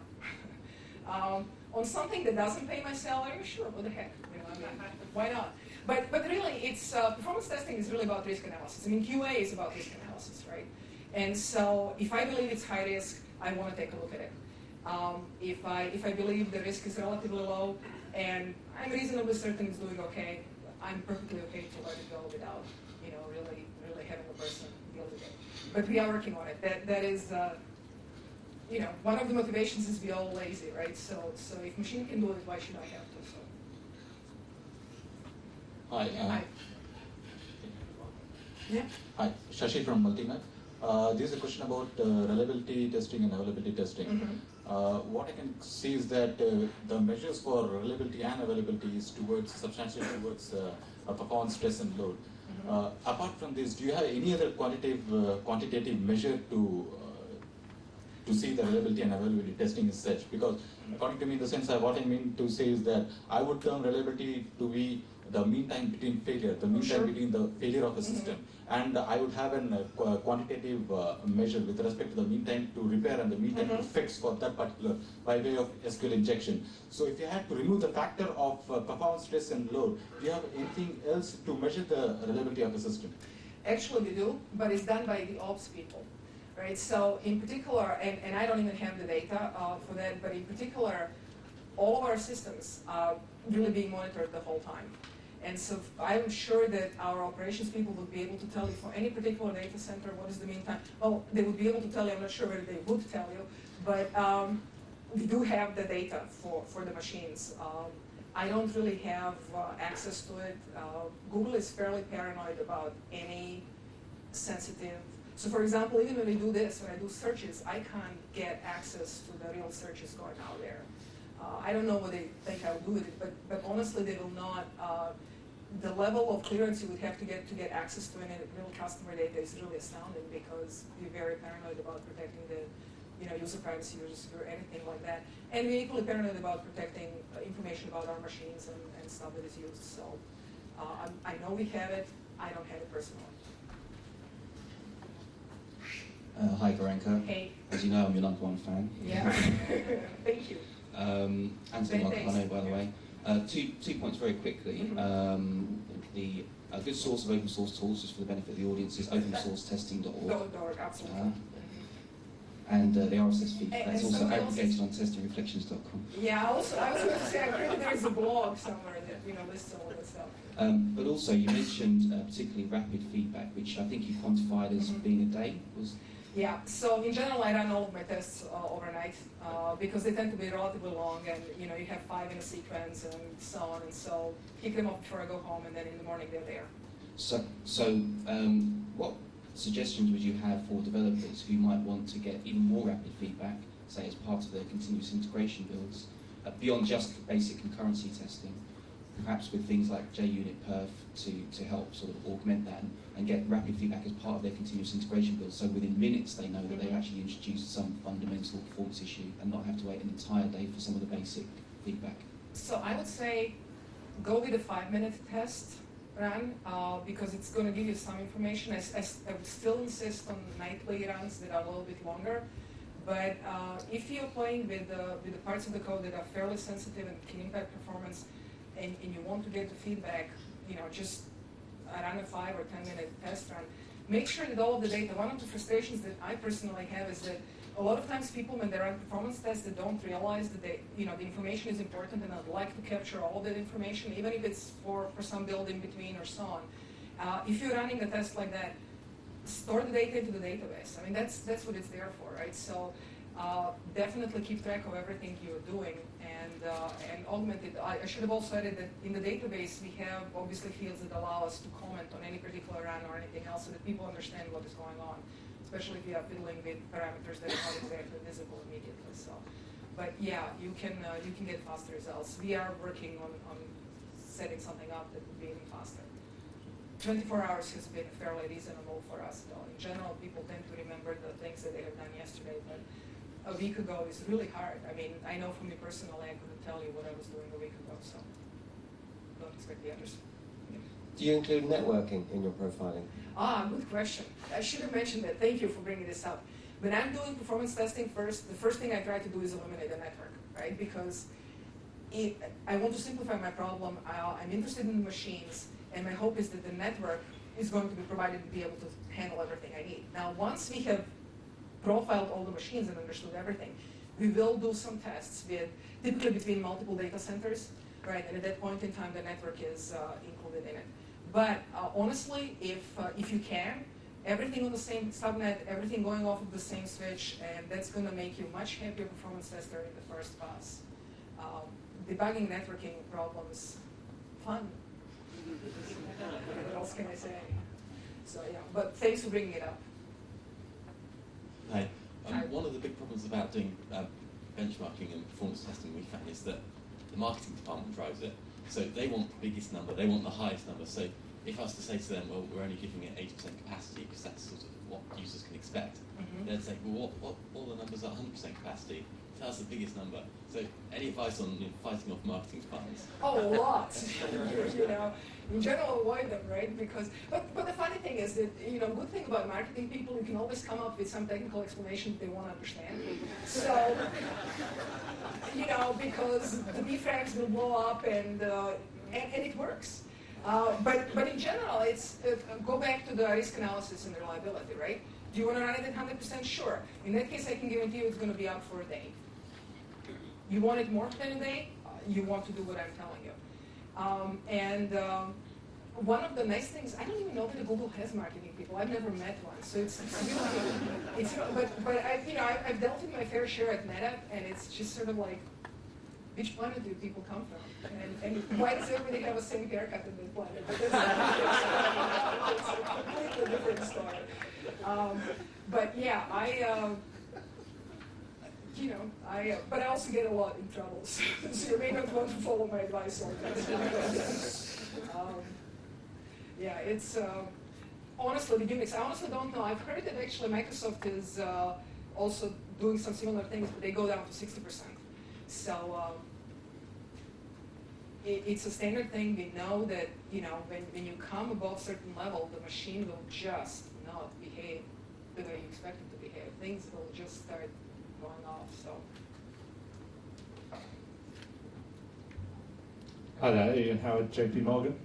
On something that doesn't pay my salary, sure, what the heck, you know, I mean, why not? But really, it's performance testing is really about risk analysis. I mean, QA is about risk analysis, right? And so if I believe it's high risk, I want to take a look at it. If I believe the risk is relatively low and I'm reasonably certain it's doing okay, I'm perfectly okay to let it go without, you know, really having a person deal with it. But we are working on it. That is, you know, one of the motivations is we all lazy, right? So if machine can do it, why should I have to? So. Hi. Hi. Yeah. Hi, Shashi from Multimac. This is a question about reliability testing and availability testing. Mm-hmm. What I can see is that the measures for reliability and availability is substantially towards performance, stress, and load. Mm-hmm. Apart from this, do you have any other quantitative measure to see the reliability and availability testing is such? Because according to me, in the sense what I mean to say is that I would term reliability to be the mean time between failure, the mean time between the failure of a system. And I would have a quantitative measure with respect to the mean time to repair and the mean time to fix for that particular by way of SQL injection. So if you had to remove the factor of performance, stress, and load, do you have anything else to measure the reliability of a system? Actually, we do, but it's done by the ops people, right? So in particular, and I don't even have the data for that, but in particular, all of our systems are really being monitored the whole time. And so I'm sure that our operations people would be able to tell you for any particular data center what is the mean time. Well, they would be able to tell you, I'm not sure whether they would tell you, but we do have the data for the machines. I don't really have access to it. Google is fairly paranoid about any sensitive. So for example, even when we do this, when I do searches, I can't get access to the real searches going out there. I don't know what they think I'll do with it, but honestly, they will not. The level of clearance you would have to get access to any real customer data is really astounding because we're very paranoid about protecting the user privacy or anything like that. And we're equally paranoid about protecting information about our machines and stuff that is used. So I know we have it. I don't have it personally. Hi, Goranka. Hey. As you know, I'm your #1 fan. Yeah. Thank you. Anthony Marcano, by the way. Two points very quickly. A good source of open source tools, just for the benefit of the audience, is opensourcetesting.org. Absolutely. And the RSS feed, And that's also somebody aggregated on testingreflections.com. Yeah, I was going to say, I'm sure there's a blog somewhere that lists all of this stuff. But also, you mentioned particularly rapid feedback, which I think you quantified as being a day. Yeah, so in general, I run all of my tests overnight because they tend to be relatively long, and you have 5 in a sequence and so on, and so pick them up before I go home, and then in the morning they're there. So what suggestions would you have for developers who might want to get even more rapid feedback, say as part of their continuous integration builds, beyond just basic concurrency testing, perhaps with things like JUnit perf to help sort of augment that and get rapid feedback as part of their continuous integration build, so within minutes they know that they've actually introduced some fundamental performance issue and not have to wait an entire day for some of the basic feedback? So I would say go with a 5-minute test run because it's going to give you some information. I would still insist on nightly runs that are a little bit longer. But if you're playing with the parts of the code that are fairly sensitive and can impact performance, and you want to get the feedback, just run a 5 or 10-minute test run. Make sure that all of the data. One of the frustrations that I personally have is that a lot of times people, when they run performance tests, they don't realize that the information is important, and I'd like to capture all of that information, even if it's for some build in between or so on. If you're running a test like that, store the data into the database. I mean, that's what it's there for, right? So definitely keep track of everything you're doing and augment it. I should have also added that in the database we have obviously fields that allow us to comment on any particular run or anything else so that people understand what is going on, especially if you are fiddling with parameters that are not exactly visible immediately. So, but yeah, you can get faster results. We are working on setting something up that would be even faster. 24 hours has been fairly reasonable for us, though. In general, people tend to remember the things that they have done yesterday, but a week ago is really hard. I mean, I know from me personally, I couldn't tell you what I was doing a week ago, so don't expect the others. Do you include networking in your profiling? Good question. I should have mentioned that. Thank you for bringing this up. When I'm doing performance testing the first thing I try to do is eliminate the network, right? Because I want to simplify my problem. I'm interested in the machines, and my hope is that the network is going to be provided to be able to handle everything I need. Now, once we have profiled all the machines and understood everything, we will do some tests typically between multiple data centers, right? And at that point in time, the network is included in it. But honestly, if you can, everything on the same subnet, everything going off of the same switch, and that's going to make you a much happier performance tester in the first pass. Debugging networking problems, fun. What else can I say? So yeah, but thanks for bringing it up. Hi. One of the big problems about doing benchmarking and performance testing we found is that the marketing department drives it. So they want the biggest number, they want the highest number. So if I was to say to them, well, we're only giving it 80% capacity because that's sort of what users can expect, they'd say, well, what all the numbers are 100% capacity. Tell us the biggest number. So any advice on fighting off marketing departments? Oh, a lot. In general, avoid them, right? Because, but the funny thing is that, good thing about marketing people, you can always come up with some technical explanation that they won't understand. So, because the defects will blow up and it works. But in general, it's go back to the risk analysis and reliability, right? Do you want to run it at 100%? Sure. In that case, I can guarantee you it's going to be out for a day. You want it more than a day, you want to do what I'm telling you. One of the nice things, I don't even know that Google has marketing people. I've never met one, so it's really, but I've dealt with my fair share at Meta, and it's just sort of like, which planet do people come from? And why does everybody have the same haircut on this planet? But that's a completely different story. But yeah, but I also get a lot in trouble, so you may not want to follow my advice all the time. Yeah, it's honestly the Unix. I honestly don't know. I've heard that actually Microsoft is also doing some similar things, but they go down to 60%. So it's a standard thing. We know that when you come above a certain level, the machine will just not behave the way you expect it to behave. Things will just start going off. So. Hi there, Ian Howard, JP Morgan.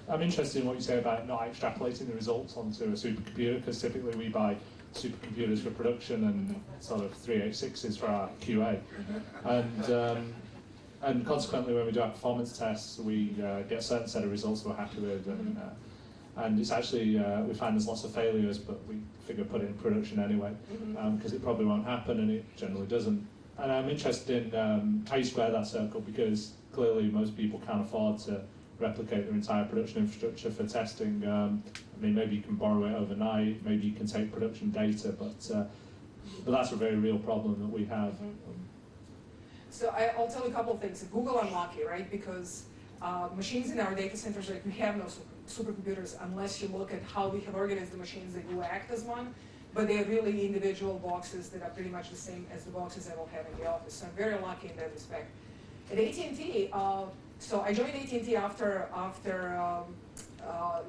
I'm interested in what you say about not extrapolating the results onto a supercomputer, because typically we buy supercomputers for production and sort of 386s for our QA. And consequently, when we do our performance tests, we get a certain set of results we're happy with, and it's actually, we find there's lots of failures, but we figure put it in production anyway, because it probably won't happen, and it generally doesn't. And I'm interested in how you square that circle, because clearly most people can't afford to replicate their entire production infrastructure for testing. I mean, maybe you can borrow it overnight, maybe you can take production data, but that's a very real problem that we have. So I'll tell you a couple of things. At Google, I'm lucky, right? Because machines in our data centers, right, we have no supercomputers unless you look at how we have organized the machines that do act as one, but they're really individual boxes that are pretty much the same as the boxes I will have in the office. So I'm very lucky in that respect. At AT&T, so I joined AT&T after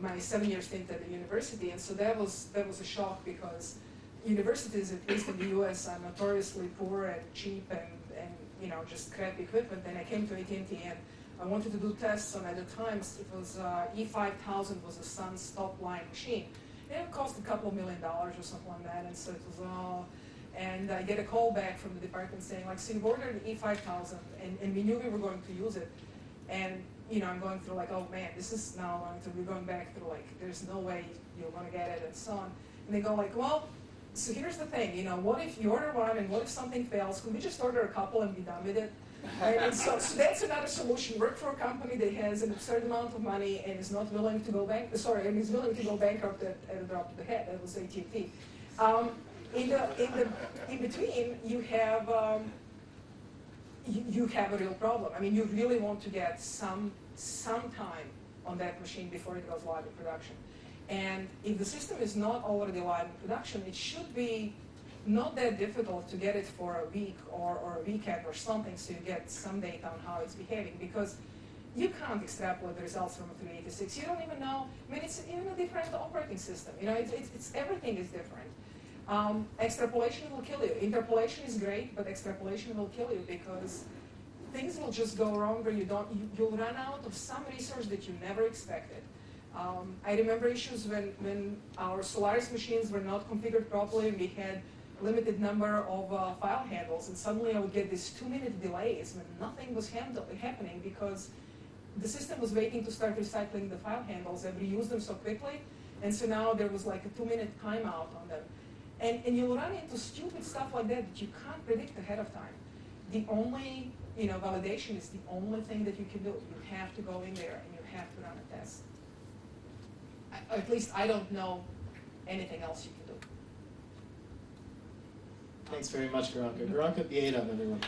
my 7-year stint at the university, and so that was a shock, because universities, at least in the US, are notoriously poor and cheap and just crappy equipment. And I came to AT&T and I wanted to do tests on, at the times, it was E5000 was a Sun stop line machine. And it cost a couple $1 million or something like that, and so it was and I get a call back from the department saying, like, so you've ordered an E5000, and we knew we were going to use it. And I'm going through like, oh man, this is now we're going back through like, there's no way you're going to get it, and so on. And they go like, well, so here's the thing, what if you order one, and what if something fails? Can we just order a couple and be done with it? Right? And so that's another solution. Work for a company that has an absurd amount of money and is not willing to go and is willing to go bankrupt at a drop of the hat. That was AT&T. In between, you have a real problem. I mean, you really want to get some time on that machine before it goes live in production. And if the system is not already live in production, it should be not that difficult to get it for a week or a weekend or something, so you get some data on how it's behaving, because you can't extrapolate the results from a 386. You don't even know. I mean, it's even a different operating system. It's everything is different. Extrapolation will kill you. Interpolation is great, but extrapolation will kill you, because things will just go wrong, or you'll run out of some resource that you never expected. I remember issues when our Solaris machines were not configured properly, and we had limited number of file handles, and suddenly I would get these 2-minute delays when nothing was happening, because the system was waiting to start recycling the file handles and reuse them so quickly, and so now there was like a 2-minute timeout on them. And you'll run into stupid stuff like that you can't predict ahead of time. The only, validation is the only thing that you can do. You have to go in there and you have to run a test. At least I don't know anything else you can do. Thanks very much, Goranka. Goranka, Bjedov, everyone.